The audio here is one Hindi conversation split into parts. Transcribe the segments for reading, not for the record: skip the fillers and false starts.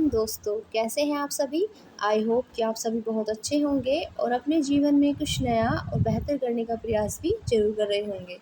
मॉर्निंग दोस्तों, कैसे हैं आप सभी। आई होप कि आप सभी बहुत अच्छे होंगे और अपने जीवन में कुछ नया और बेहतर करने का प्रयास भी ज़रूर कर रहे होंगे।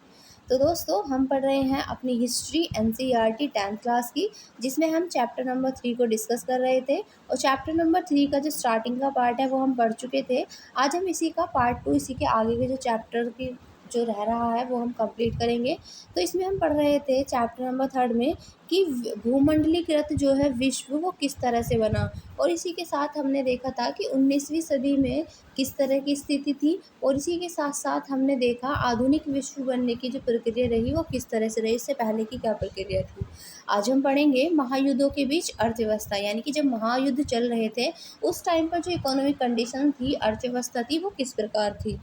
तो दोस्तों, हम पढ़ रहे हैं अपनी हिस्ट्री एनसीईआरटी 10th क्लास की, जिसमें हम चैप्टर नंबर 3 को डिस्कस कर रहे थे। और चैप्टर नंबर 3 का जो स्टार्टिंग का पार्ट है वो हम पढ़ चुके थे। आज हम इसी का पार्ट 2, इसी के आगे के जो चैप्टर की जो रह रहा है वो हम कंप्लीट करेंगे। तो इसमें हम पढ़ रहे थे चैप्टर नंबर 3 में कि भूमंडलीकृत जो है विश्व वो किस तरह से बना। और इसी के साथ हमने देखा था कि 19वीं सदी में किस तरह की स्थिति थी। और इसी के साथ साथ हमने देखा आधुनिक विश्व बनने की जो प्रक्रिया रही वो किस तरह से रही, इससे पहले की क्या प्रक्रिया थी। आज हम पढ़ेंगे महायुद्धों के बीच अर्थव्यवस्था, यानी कि जब महायुद्ध चल रहे थे उस टाइम पर जो इकोनॉमिक कंडीशन थी, अर्थव्यवस्था थी, वो किस प्रकार थी।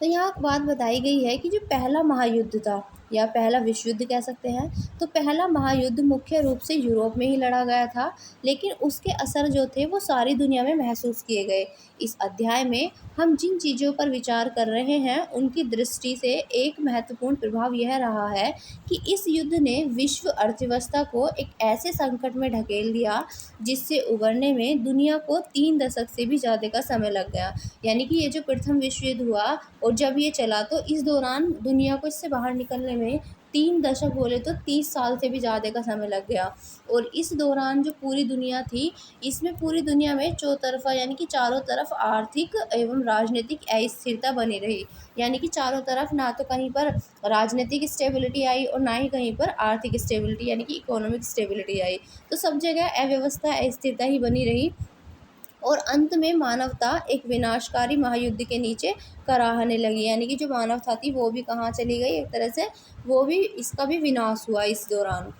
तो यहाँ बात बताई गई है कि जो पहला महायुद्ध था या पहला विश्व युद्ध कह सकते हैं, तो पहला महायुद्ध मुख्य रूप से यूरोप में ही लड़ा गया था, लेकिन उसके असर जो थे वो सारी दुनिया में महसूस किए गए। इस अध्याय में हम जिन चीज़ों पर विचार कर रहे हैं उनकी दृष्टि से एक महत्वपूर्ण प्रभाव यह रहा है कि इस युद्ध ने विश्व अर्थव्यवस्था को एक ऐसे संकट में ढकेल दिया जिससे उबरने में दुनिया को 3 दशक से भी ज़्यादा का समय लग गया। यानी कि ये जो प्रथम विश्व युद्ध हुआ और जब ये चला तो इस दौरान दुनिया को इससे बाहर निकलने में 3 दशक बोले तो 30 साल से भी ज़्यादा का समय लग गया। और इस दौरान जो पूरी दुनिया थी, इसमें पूरी दुनिया में चौतरफा यानी कि चारों तरफ आर्थिक एवं राजनीतिक अस्थिरता बनी रही। यानी कि चारों तरफ ना तो कहीं पर राजनीतिक स्टेबिलिटी आई और ना ही कहीं पर आर्थिक स्टेबिलिटी यानी कि इकोनॉमिक स्टेबिलिटी आई। तो सब जगह अव्यवस्था अस्थिरता ही बनी रही। और अंत में मानवता एक विनाशकारी महायुद्ध के नीचे कराहने लगी। यानी कि जो मानवता थी वो भी कहाँ चली गई, एक तरह से वो भी, इसका भी विनाश हुआ इस दौरान।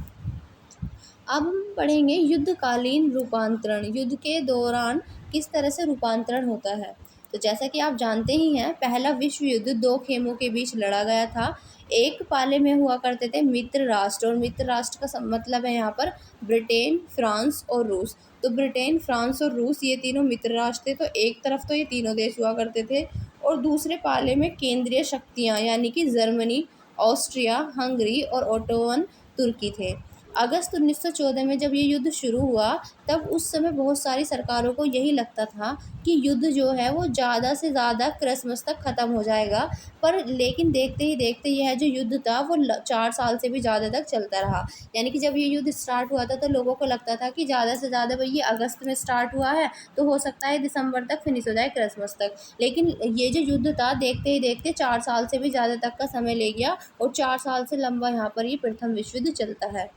अब हम पढ़ेंगे युद्धकालीन रूपांतरण, युद्ध के दौरान किस तरह से रूपांतरण होता है। तो जैसा कि आप जानते ही हैं, पहला विश्व युद्ध 2 खेमों के बीच लड़ा गया था। एक पाले में हुआ करते थे मित्र राष्ट्र, और मित्र राष्ट्र का मतलब है यहाँ पर ब्रिटेन, फ्रांस और रूस। तो ब्रिटेन, फ्रांस और रूस ये तीनों मित्र राष्ट्र थे। तो एक तरफ तो ये तीनों देश हुआ करते थे और दूसरे पाले में केंद्रीय शक्तियाँ यानी कि जर्मनी, ऑस्ट्रिया, हंगरी और ओटोवन तुर्की थे। अगस्त 1914 में जब ये युद्ध शुरू हुआ, तब उस समय बहुत सारी सरकारों को यही लगता था कि युद्ध जो है वो ज़्यादा से ज़्यादा क्रिसमस तक ख़त्म हो जाएगा। पर लेकिन देखते ही देखते यह जो युद्ध था वो 4 साल से भी ज़्यादा तक चलता रहा। यानी कि जब ये युद्ध स्टार्ट हुआ था तो लोगों को लगता था कि ज़्यादा से ज़्यादा भाई ये अगस्त में स्टार्ट हुआ है तो हो सकता है दिसंबर तक फिनिश हो जाए, क्रिसमस तक। लेकिन ये जो युद्ध था देखते ही देखते 4 साल से भी ज़्यादा तक का समय ले गया और 4 साल से लंबा यहाँ पर ये प्रथम विश्व युद्ध चलता है।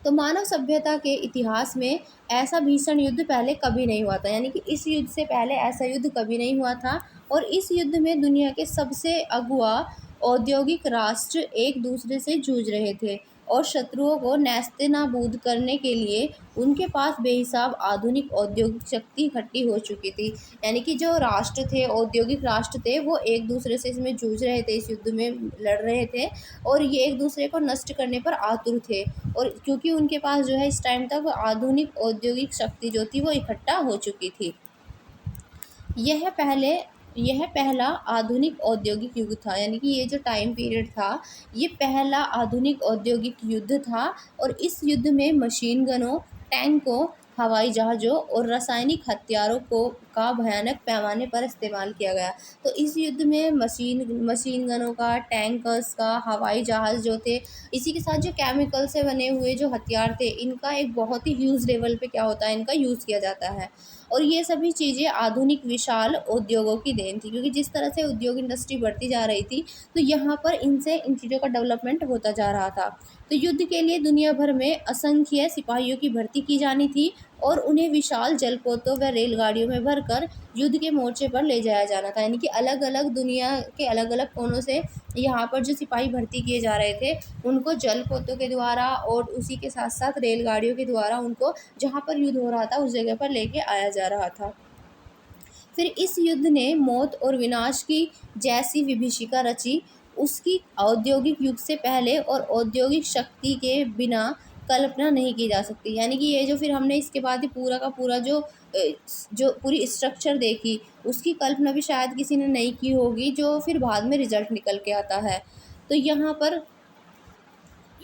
तो मानव सभ्यता के इतिहास में ऐसा भीषण युद्ध पहले कभी नहीं हुआ था। यानी कि इस युद्ध से पहले ऐसा युद्ध कभी नहीं हुआ था। और इस युद्ध में दुनिया के सबसे अगुआ औद्योगिक राष्ट्र एक दूसरे से जूझ रहे थे और शत्रुओं को नेस्तनाबूद करने के लिए उनके पास बेहिसाब आधुनिक औद्योगिक शक्ति इकट्ठी हो चुकी थी। यानी कि जो राष्ट्र थे, औद्योगिक राष्ट्र थे, वो एक दूसरे से इसमें जूझ रहे थे, इस युद्ध में लड़ रहे थे और ये एक दूसरे को नष्ट करने पर आतुर थे। और क्योंकि उनके पास जो है इस टाइम तक आधुनिक औद्योगिक शक्ति जो थी वो इकट्ठा हो चुकी थी। यह पहले यह पहला आधुनिक औद्योगिक युग था। यानी कि ये जो टाइम पीरियड था ये पहला आधुनिक औद्योगिक युद्ध था। और इस युद्ध में मशीन गनों, टैंकों, हवाई जहाज़ों और रासायनिक हथियारों को का भयानक पैमाने पर इस्तेमाल किया गया। तो इस युद्ध में मशीन गनों का, टैंकर्स का, हवाई जहाज़ जो थे, इसी के साथ जो केमिकल से बने हुए जो हथियार थे, इनका एक बहुत ही ह्यूज लेवल पे क्या होता है, इनका यूज़ किया जाता है। और ये सभी चीज़ें आधुनिक विशाल उद्योगों की देन थी, क्योंकि जिस तरह से उद्योग इंडस्ट्री बढ़ती जा रही थी तो यहाँ पर इनसे इन चीज़ों का डेवलपमेंट होता जा रहा था। तो युद्ध के लिए दुनिया भर में असंख्य सिपाहियों की भर्ती की जानी थी और उन्हें विशाल जलपोतों व रेलगाड़ियों में भरकर युद्ध के मोर्चे पर ले जाया जाना था। यानी कि अलग अलग दुनिया के अलग अलग कोनों से यहाँ पर जो सिपाही भर्ती किए जा रहे थे उनको जलपोतों के द्वारा और उसी के साथ साथ रेलगाड़ियों के द्वारा उनको जहाँ पर युद्ध हो रहा था उस जगह पर लेके आया जा रहा था। फिर इस युद्ध ने मौत और विनाश की जैसी विभीषिका रची, उसकी औद्योगिक युग से पहले और औद्योगिक शक्ति के बिना कल्पना नहीं की जा सकती। यानी कि ये जो फिर हमने इसके बाद ही पूरा का पूरा जो पूरी स्ट्रक्चर देखी उसकी कल्पना भी शायद किसी ने नहीं की होगी, जो फिर बाद में रिजल्ट निकल के आता है। तो यहाँ पर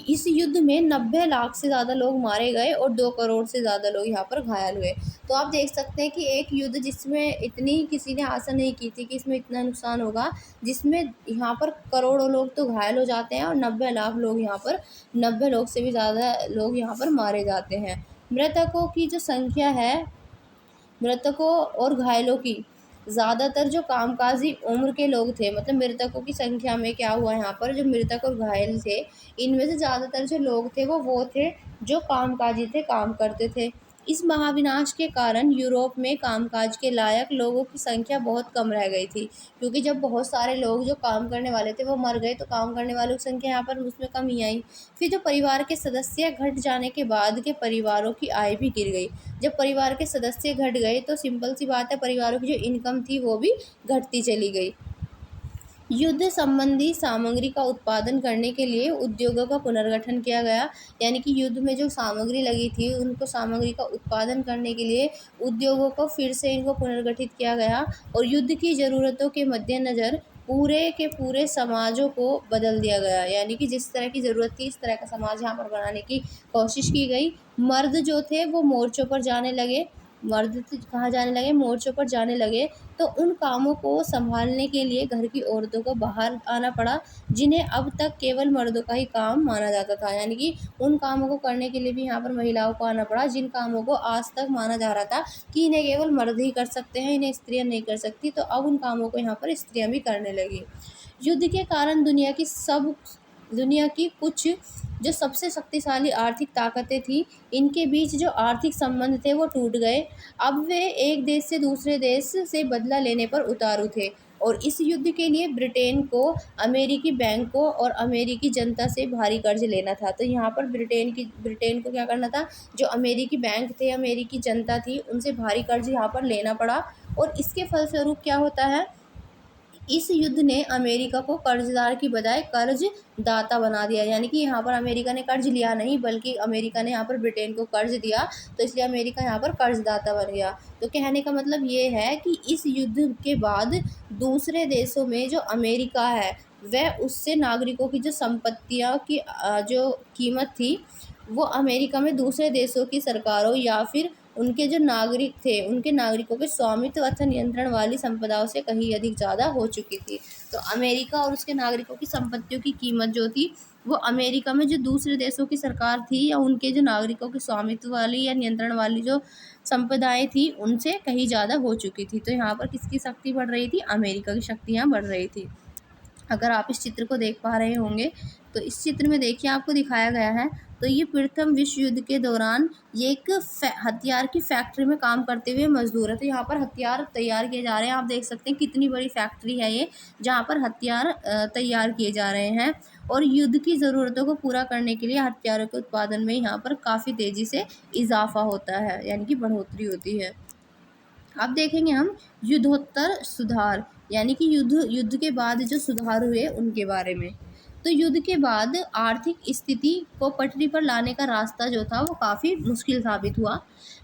इस युद्ध में 90 लाख से ज़्यादा लोग मारे गए और 2 करोड़ से ज़्यादा लोग यहाँ पर घायल हुए। तो आप देख सकते हैं कि एक युद्ध जिसमें इतनी किसी ने आशा नहीं की थी कि इसमें इतना नुकसान होगा, जिसमें यहाँ पर करोड़ों लोग तो घायल हो जाते हैं और 90 लाख लोग यहाँ पर 90 लोग से भी ज़्यादा लोग यहाँ पर मारे जाते हैं। मृतकों की जो संख्या है, मृतकों और घायलों की, ज़्यादातर जो कामकाजी उम्र के लोग थे, मतलब मृतकों की संख्या में क्या हुआ यहाँ पर, जो मृतक और घायल थे, इनमें से ज़्यादातर जो लोग थे वो थे जो कामकाजी थे, काम करते थे। इस महाविनाश के कारण यूरोप में कामकाज के लायक लोगों की संख्या बहुत कम रह गई थी, क्योंकि जब बहुत सारे लोग जो काम करने वाले थे वो मर गए तो काम करने वालों की संख्या यहाँ पर उसमें कमी आई। फिर जो परिवार के सदस्य घट जाने के बाद के परिवारों की आय भी गिर गई। जब परिवार के सदस्य घट गए तो सिंपल सी बात है, परिवारों की जो इनकम थी वो भी घटती चली गई। युद्ध संबंधी सामग्री का उत्पादन करने के लिए उद्योगों का पुनर्गठन किया गया, यानी कि युद्ध में जो सामग्री लगी थी उनको सामग्री का उत्पादन करने के लिए उद्योगों को फिर से इनको पुनर्गठित किया गया और युद्ध की ज़रूरतों के मद्देनज़र पूरे के पूरे समाजों को बदल दिया गया, यानी कि जिस तरह की ज़रूरत थी इस तरह का समाज यहाँ पर बनाने की कोशिश की गई। मर्द जो थे वो मोर्चों पर जाने लगे, मर्द कहाँ जाने लगे, मोर्चों पर जाने लगे। तो उन कामों को संभालने के लिए घर की औरतों को बाहर आना पड़ा, जिन्हें अब तक केवल मर्दों का ही काम माना जाता था, यानी कि उन कामों को करने के लिए भी यहाँ पर महिलाओं को आना पड़ा, जिन कामों को आज तक माना जा रहा था कि इन्हें केवल मर्द ही कर सकते हैं, इन्हें स्त्रियाँ नहीं कर सकती, तो अब उन कामों को यहाँ पर स्त्रियाँ भी करने लगी। युद्ध के कारण दुनिया की कुछ जो सबसे शक्तिशाली आर्थिक ताकतें थी, इनके बीच जो आर्थिक संबंध थे वो टूट गए। अब वे एक देश से दूसरे देश से बदला लेने पर उतारू थे और इस युद्ध के लिए ब्रिटेन को अमेरिकी बैंकों और अमेरिकी जनता से भारी कर्ज लेना था। तो यहाँ पर ब्रिटेन को क्या करना था, जो अमेरिकी बैंक थे, अमेरिकी जनता थी, उनसे भारी कर्ज यहाँ पर लेना पड़ा। और इसके फलस्वरूप क्या होता है, इस युद्ध ने अमेरिका को कर्जदार की बजाय कर्ज दाता बना दिया, यानी कि यहाँ पर अमेरिका ने कर्ज लिया नहीं बल्कि अमेरिका ने यहाँ पर ब्रिटेन को कर्ज दिया, तो इसलिए अमेरिका यहाँ पर कर्जदाता बन गया। तो कहने का मतलब ये है कि इस युद्ध के बाद दूसरे देशों में जो अमेरिका है वह उससे नागरिकों की जो संपत्तियाँ की जो कीमत थी वो अमेरिका में दूसरे देशों की सरकारों या फिर उनके जो नागरिक थे उनके नागरिकों के स्वामित्व अथवा नियंत्रण वाली संपदाओं से कहीं अधिक ज़्यादा हो चुकी थी। तो अमेरिका और उसके नागरिकों की संपत्तियों की कीमत जो थी वो अमेरिका में जो दूसरे देशों की सरकार थी या उनके जो नागरिकों के स्वामित्व वाली या नियंत्रण वाली जो संपदाएं थी उनसे कहीं ज़्यादा हो चुकी थी। तो यहाँ पर किसकी शक्ति बढ़ रही थी, अमेरिका की शक्ति यहाँ बढ़ रही थी। अगर आप इस चित्र को देख पा रहे होंगे तो इस चित्र में देखिए आपको दिखाया गया है, तो ये प्रथम विश्व युद्ध के दौरान ये एक हथियार की फैक्ट्री में काम करते हुए मजदूर है। तो यहाँ पर हथियार तैयार किए जा रहे हैं, आप देख सकते हैं कितनी बड़ी फैक्ट्री है ये, जहाँ पर हथियार तैयार किए जा रहे हैं और युद्ध की ज़रूरतों को पूरा करने के लिए हथियारों के उत्पादन में यहाँ पर काफ़ी तेज़ी से इजाफा होता है, यानी कि बढ़ोतरी होती है। अब देखेंगे हम युद्धोत्तर सुधार, यानी कि युद्ध के बाद जो सुधार हुए उनके बारे में। तो युद्ध के बाद आर्थिक स्थिति को पटरी पर लाने का रास्ता जो था वो काफ़ी मुश्किल साबित हुआ।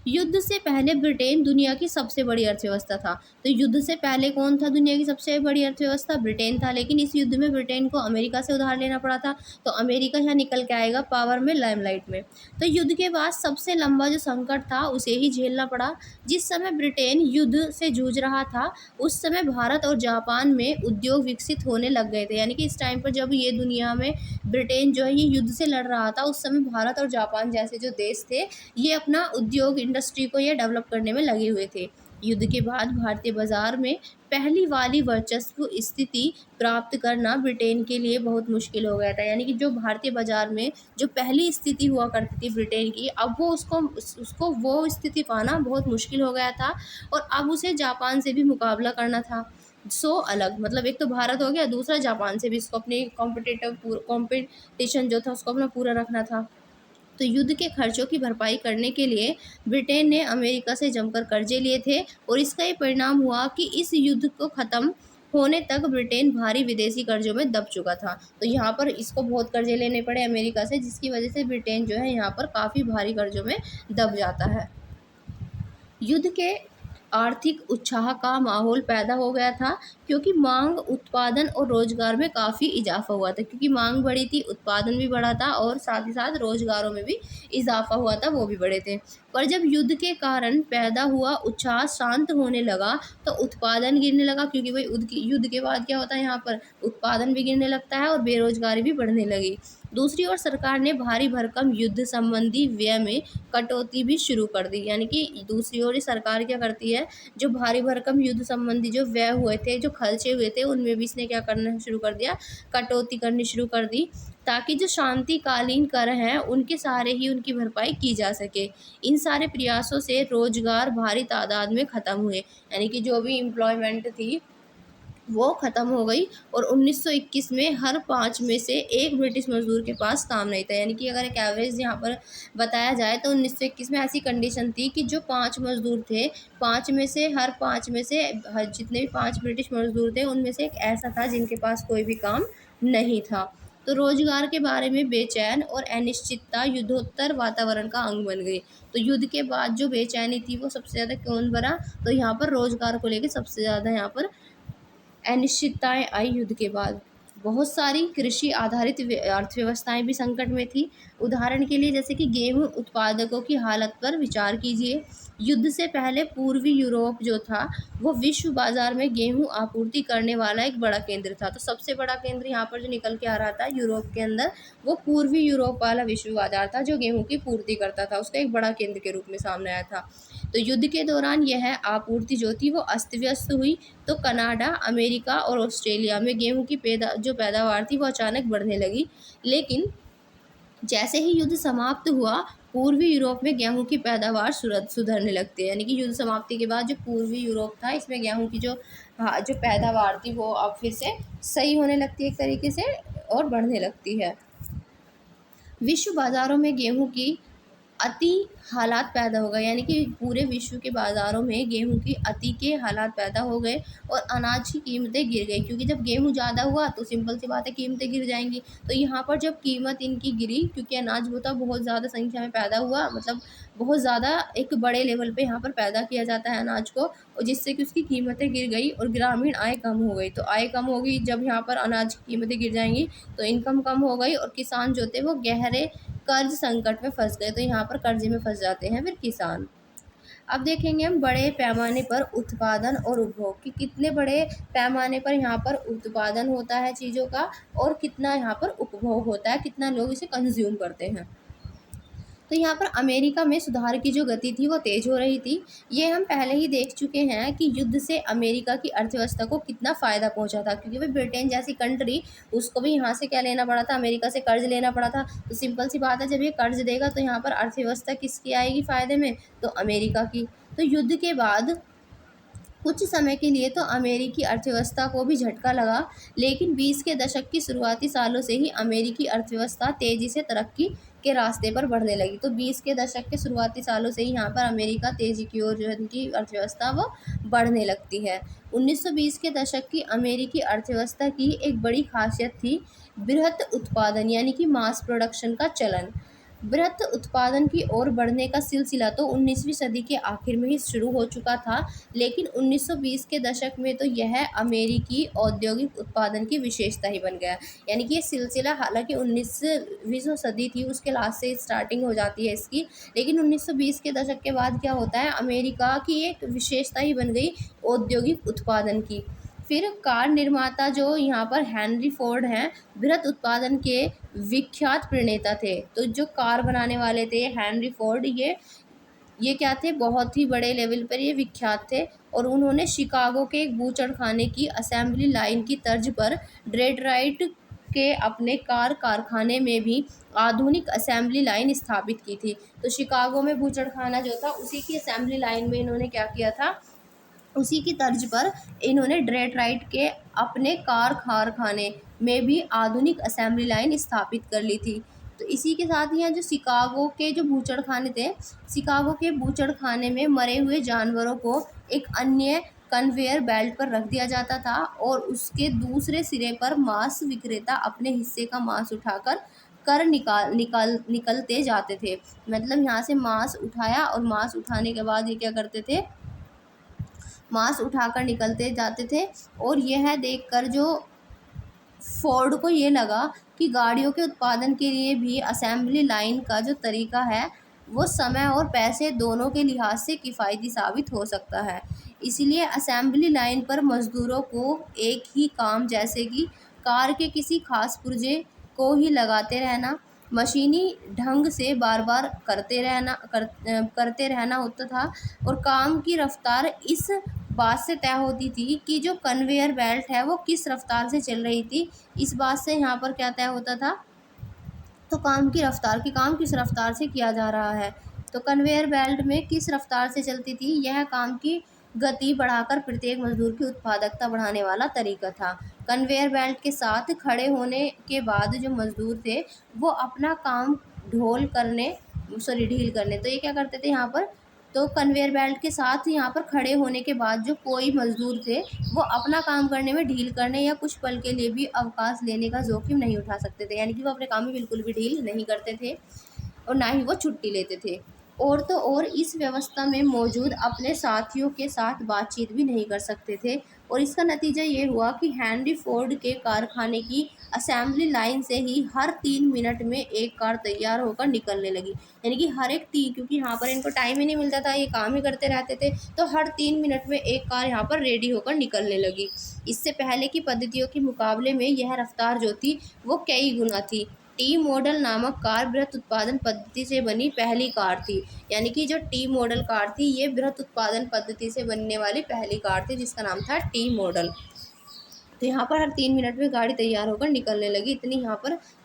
युद्ध से पहले ब्रिटेन दुनिया की सबसे बड़ी अर्थव्यवस्था था। तो युद्ध से पहले कौन था दुनिया की सबसे बड़ी अर्थव्यवस्था, ब्रिटेन था, लेकिन इस युद्ध में ब्रिटेन को अमेरिका से उधार लेना पड़ा था, तो अमेरिका यहाँ निकल के आएगा पावर में, लाइमलाइट में। तो युद्ध के बाद सबसे लंबा जो संकट था उसे ही झेलना पड़ा। जिस समय ब्रिटेन युद्ध से जूझ रहा था उस समय भारत और जापान में उद्योग विकसित होने लग गए थे, यानी कि इस टाइम पर जब ये दुनिया में ब्रिटेन जो है ये युद्ध से लड़ रहा था उस समय भारत और जापान जैसे जो देश थे ये अपना उद्योग इंडस्ट्री को ये डेवलप करने में लगे हुए थे। युद्ध के बाद भारतीय बाजार में पहली वाली वर्चस्व स्थिति प्राप्त करना ब्रिटेन के लिए बहुत मुश्किल हो गया था, यानी कि जो भारतीय बाजार में जो पहली स्थिति हुआ करती थी ब्रिटेन की, अब वो उसको वो स्थिति पाना बहुत मुश्किल हो गया था और अब उसे जापान से भी मुकाबला करना था। अलग मतलब एक तो भारत हो गया, दूसरा जापान से भी इसको अपनी कॉम्पिटिशन जो था उसको अपना पूरा रखना था। तो युद्ध के खर्चों की भरपाई करने के लिए ब्रिटेन ने अमेरिका से जमकर कर्जे लिए थे और इसका ये परिणाम हुआ कि इस युद्ध को ख़त्म होने तक ब्रिटेन भारी विदेशी कर्जों में दब चुका था। तो यहाँ पर इसको बहुत कर्जे लेने पड़े अमेरिका से, जिसकी वजह से ब्रिटेन जो है यहाँ पर काफ़ी भारी कर्जों में दब जाता है। युद्ध के आर्थिक उत्साह का माहौल पैदा हो गया था, क्योंकि मांग, उत्पादन और रोजगार में काफ़ी इजाफा हुआ था। क्योंकि मांग बढ़ी थी, उत्पादन भी बढ़ा था और साथ ही साथ रोजगारों में भी इजाफा हुआ था, वो भी बढ़े थे। पर जब युद्ध के कारण पैदा हुआ उत्साह शांत होने लगा तो उत्पादन गिरने लगा, क्योंकि भाई युद्ध के बाद क्या होता है, यहाँ पर उत्पादन भी गिरने लगता है और बेरोजगारी भी बढ़ने लगी। दूसरी ओर सरकार ने भारी भरकम युद्ध संबंधी व्यय में कटौती भी शुरू कर दी। यानी कि दूसरी ओर ये सरकार क्या करती है, जो भारी भरकम युद्ध संबंधी जो व्यय हुए थे, जो खर्चे हुए थे, उनमें भी इसने क्या करना शुरू कर दिया, कटौती करनी शुरू कर दी, ताकि जो शांतिकालीन कर हैं उनके सहारे ही उनकी भरपाई की जा सके। इन सारे प्रयासों से रोजगार भारी तादाद में ख़त्म हुए, यानी कि जो भी एम्प्लॉयमेंट थी वो ख़त्म हो गई। और 1921 में हर 5 में से 1 ब्रिटिश मज़दूर के पास काम नहीं था। यानी कि अगर एक एवरेज यहाँ पर बताया जाए तो 1921 में ऐसी कंडीशन थी कि जो 5 मज़दूर थे, 5 में से हर 5 में से जितने भी 5 ब्रिटिश मज़दूर थे उनमें से एक ऐसा था जिनके पास कोई भी काम नहीं था। तो रोजगार के बारे में बेचैन और अनिश्चितता युद्धोत्तर वातावरण का अंग बन गई। तो युद्ध के बाद जो बेचैनी थी वो सबसे ज़्यादा कौन बना, तो यहाँ पर रोजगार को लेकर सबसे ज़्यादा यहाँ पर अनिश्चितताएं आई युद्ध के बाद। बहुत सारी कृषि आधारित अर्थव्यवस्थाएं भी संकट में थी। उदाहरण के लिए जैसे कि गेहूं उत्पादकों की हालत पर विचार कीजिए। युद्ध से पहले पूर्वी यूरोप जो था वो विश्व बाजार में गेहूं आपूर्ति करने वाला एक बड़ा केंद्र था। तो सबसे बड़ा केंद्र यहाँ पर जो निकल के आ रहा था यूरोप के अंदर, वो पूर्वी यूरोप वाला विश्व बाजार था जो गेहूं की पूर्ति करता था, उसका एक बड़ा केंद्र के रूप में सामने आया था। तो युद्ध के दौरान यह आपूर्ति जो थी वो अस्त व्यस्त हुई। तो कनाडा, अमेरिका और ऑस्ट्रेलिया में गेहूं की पैदावार थी वो अचानक बढ़ने लगी। लेकिन जैसे ही युद्ध समाप्त हुआ, पूर्वी यूरोप में गेहूं की पैदावार सुधरने लगती है। यानी कि युद्ध समाप्ति के बाद जो पूर्वी यूरोप था इसमें गेहूं की जो पैदावार थी वो अब फिर से सही होने लगती है एक तरीके से और बढ़ने लगती है। विश्व बाजारों में गेहूं की अति हालात पैदा हो गए, यानी कि पूरे विश्व के बाज़ारों में गेहूं की अति के हालात पैदा हो गए और अनाज की कीमतें गिर गई। क्योंकि जब गेहूं ज़्यादा हुआ तो सिंपल सी बात है कीमतें गिर जाएंगी। तो यहाँ पर जब कीमत इनकी गिरी, क्योंकि अनाज होता बहुत ज़्यादा संख्या में पैदा हुआ, मतलब बहुत ज़्यादा एक बड़े लेवल पे यहाँ पर पैदा किया जाता है अनाज को, और जिससे कि उसकी कीमतें गिर गई और ग्रामीण आय कम हो गई। तो आय कम होगी, जब यहाँ पर अनाज की कीमतें गिर जाएंगी तो इनकम कम हो गई और किसान जो थे वो गहरे कर्ज संकट में फंस गए। तो यहाँ पर कर्जे में फंस जाते हैं फिर किसान। अब देखेंगे हम बड़े पैमाने पर उत्पादन और उपभोग कि कितने बड़े पैमाने पर यहाँ पर उत्पादन होता है चीज़ों का और कितना यहाँ पर उपभोग होता है, कितना लोग इसे कंज्यूम करते हैं। तो यहाँ पर अमेरिका में सुधार की जो गति थी वो तेज़ हो रही थी। ये हम पहले ही देख चुके हैं कि युद्ध से अमेरिका की अर्थव्यवस्था को कितना फ़ायदा पहुँचा था, क्योंकि भाई ब्रिटेन जैसी कंट्री, उसको भी यहाँ से क्या लेना पड़ा था, अमेरिका से कर्ज लेना पड़ा था। तो सिंपल सी बात है, जब ये कर्ज देगा तो यहाँ पर अर्थव्यवस्था किसकी आएगी फ़ायदे में, तो अमेरिका की। तो युद्ध के बाद कुछ समय के लिए तो अमेरिकी अर्थव्यवस्था को भी झटका लगा, लेकिन 20 के दशक की शुरुआती सालों से ही अमेरिकी अर्थव्यवस्था तेज़ी से तरक्की के रास्ते पर बढ़ने लगी। तो 20 के दशक के शुरुआती सालों से ही यहाँ पर अमेरिका तेज़ी की ओर जो है उनकी अर्थव्यवस्था वो बढ़ने लगती है। 1920 के दशक की अमेरिकी अर्थव्यवस्था की एक बड़ी खासियत थी बृहत उत्पादन, यानी कि मास प्रोडक्शन का चलन। बृहत उत्पादन की ओर बढ़ने का सिलसिला तो 19वीं सदी के आखिर में ही शुरू हो चुका था, लेकिन 1920 के दशक में तो यह अमेरिकी औद्योगिक उत्पादन की विशेषता ही बन गया। यानी कि ये सिलसिला हालांकि 19वीं सदी थी उसके लास्ट से स्टार्टिंग हो जाती है इसकी, लेकिन 1920 के दशक के बाद क्या होता है, अमेरिका की एक विशेषता ही बन गई औद्योगिक उत्पादन की। फिर कार निर्माता जो यहाँ पर हेनरी फोर्ड हैं, बृहत उत्पादन के विख्यात प्रणेता थे। तो जो कार बनाने वाले थे हेनरी फोर्ड, ये क्या थे, बहुत ही बड़े लेवल पर ये विख्यात थे। और उन्होंने शिकागो के एक बूचड़खाने की असेंबली लाइन की तर्ज पर डेट्रॉइट के अपने कार कारखाने में भी आधुनिक असेंबली लाइन स्थापित की थी। तो शिकागो में बूचड़खाना जो था उसी की असेंबली लाइन में इन्होंने क्या किया था, उसी की तर्ज पर इन्होंने डेट्रॉइट के अपने कार कारखाने में भी आधुनिक असेंबली लाइन स्थापित कर ली थी। तो इसी के साथ ही यहाँ जो शिकागो के जो बूचड़खाने थे, शिकागो के बूचड़खाने में मरे हुए जानवरों को एक अन्य कन्वेयर बेल्ट पर रख दिया जाता था और उसके दूसरे सिरे पर मांस विक्रेता अपने हिस्से का मांस उठाकर कर निकलते जाते थे। मतलब यहाँ से मांस उठाया और मांस उठाने के बाद ये क्या करते थे, मांस उठाकर निकलते जाते थे। और यह देखकर जो फोर्ड को ये लगा कि गाड़ियों के उत्पादन के लिए भी असेंबली लाइन का जो तरीका है वो समय और पैसे दोनों के लिहाज से किफ़ायती साबित हो सकता है। इसीलिए असेंबली लाइन पर मज़दूरों को एक ही काम, जैसे कि कार के किसी खास पुर्जे को ही लगाते रहना, मशीनी ढंग से बार बार करते रहना होता था। और काम की रफ्तार इस बात से तय होती थी कि जो कन्वेयर बेल्ट है वो किस रफ्तार से चल रही थी। इस बात से यहाँ पर क्या तय होता था, तो काम की रफ्तार, कि काम किस रफ्तार से किया जा रहा है। तो कन्वेयर बेल्ट में किस रफ्तार से चलती थी, यह काम की गति बढ़ाकर प्रत्येक मजदूर की उत्पादकता बढ़ाने वाला तरीका था। कन्वेयर बेल्ट के साथ खड़े होने के बाद जो मजदूर थे वो अपना काम ढील करने, तो ये क्या करते थे यहाँ पर, तो कन्वेयर बेल्ट के साथ यहाँ पर खड़े होने के बाद जो कोई मजदूर थे वो अपना काम करने में ढील करने या कुछ पल के लिए भी अवकाश लेने का जोखिम नहीं उठा सकते थे। यानी कि वो अपने काम में बिल्कुल भी ढील नहीं करते थे और ना ही वो छुट्टी लेते थे। और तो और इस व्यवस्था में मौजूद अपने साथियों के साथ बातचीत भी नहीं कर सकते थे। और इसका नतीजा ये हुआ कि हेनरी फोर्ड के कारखाने की असेंबली लाइन से ही हर 3 मिनट में एक कार तैयार होकर निकलने लगी। यानी कि हर एक क्योंकि यहाँ पर इनको टाइम ही नहीं मिलता था, ये काम ही करते रहते थे, तो हर 3 मिनट में एक कार यहाँ पर रेडी होकर निकलने लगी। इससे पहले की पद्धतियों के मुकाबले में यह रफ्तार जो थी वो कई गुना थी। टी मॉडल नामक कार बृहत उत्पादन पद्धति से बनी पहली कार थी। यानी कि जो टी मॉडल कार थी ये बृहत उत्पादन पद्धति से बनने वाली पहली कार थी, जिसका नाम था टी मॉडल। तो यहाँ पर हर 3 मिनट में गाड़ी तैयार होकर निकलने लगी।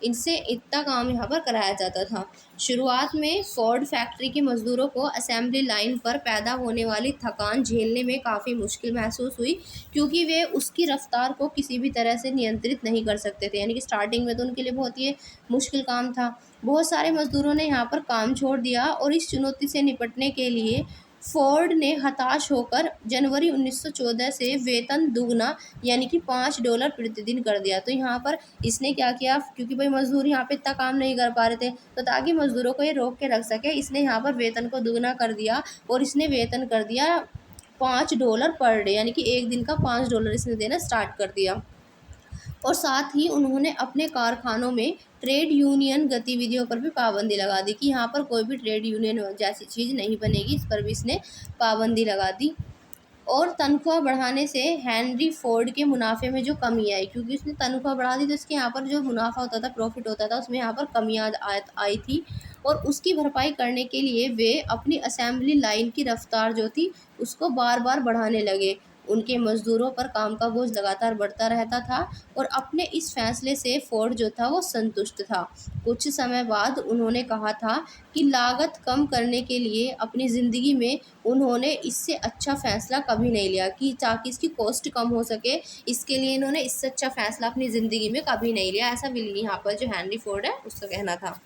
इनसे इतना काम यहाँ पर कराया जाता था। शुरुआत में फोर्ड फैक्ट्री के मजदूरों को असेंबली लाइन पर पैदा होने वाली थकान झेलने में काफ़ी मुश्किल महसूस हुई, क्योंकि वे उसकी रफ्तार को किसी भी तरह से नियंत्रित नहीं कर सकते थे। यानी कि स्टार्टिंग में तो उनके लिए बहुत ही मुश्किल काम था। बहुत सारे मजदूरों ने यहाँ पर काम छोड़ दिया और इस चुनौती से निपटने के लिए फोर्ड ने हताश होकर जनवरी 1914 से वेतन दुगना यानी कि $5 प्रतिदिन कर दिया। तो यहाँ पर इसने क्या किया, क्योंकि भाई मजदूर यहाँ पे इतना काम नहीं कर पा रहे थे, तो ताकि मजदूरों को ये रोक के रख सके इसने यहाँ पर वेतन को दुगना कर दिया। और इसने वेतन कर दिया $5 पर डे, यानी कि एक दिन का $5 इसने देना स्टार्ट कर दिया। और साथ ही उन्होंने अपने कारखानों में ट्रेड यूनियन गतिविधियों पर भी पाबंदी लगा दी कि यहाँ पर कोई भी ट्रेड यूनियन जैसी चीज़ नहीं बनेगी, इस पर भी इसने पाबंदी लगा दी। और तनख्वाह बढ़ाने से हेनरी फोर्ड के मुनाफे में जो कमी आई, क्योंकि उसने तनख्वाह बढ़ा दी तो इसके यहाँ पर जो मुनाफा होता था, प्रॉफिट होता था, उसमें यहाँ पर कमियाँ आई थी। और उसकी भरपाई करने के लिए वे अपनी असेंबली लाइन की रफ्तार जो थी उसको बार बार बढ़ाने लगे। उनके मजदूरों पर काम का बोझ लगातार बढ़ता रहता था और अपने इस फैसले से फोर्ड जो था वो संतुष्ट था। कुछ समय बाद उन्होंने कहा था कि लागत कम करने के लिए अपनी ज़िंदगी में उन्होंने इससे अच्छा फ़ैसला कभी नहीं लिया, कि ताकि इसकी कॉस्ट कम हो सके, इसके लिए इन्होंने इससे अच्छा फ़ैसला अपनी ज़िंदगी में कभी नहीं लिया। ऐसा यहाँ पर जो हेनरी फोर्ड है उसका कहना था।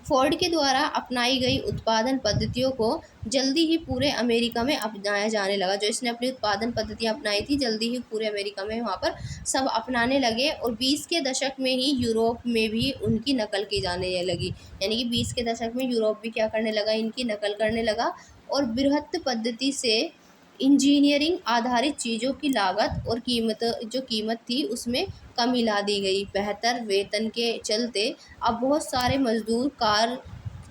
फोर्ड के द्वारा अपनाई गई उत्पादन पद्धतियों को जल्दी ही पूरे अमेरिका में अपनाया जाने लगा। जो इसने अपनी उत्पादन पद्धतियाँ अपनाई थी जल्दी ही पूरे अमेरिका में वहाँ पर सब अपनाने लगे। और 20 के दशक में ही यूरोप में भी उनकी नकल की जाने लगी। यानी कि 20 के दशक में यूरोप भी क्या करने लगा, इनकी नकल करने लगा। और बृहत पद्धति से इंजीनियरिंग आधारित चीज़ों की लागत और कीमत थी उसमें कमी ला दी गई। बेहतर वेतन के चलते अब बहुत सारे मजदूर कार,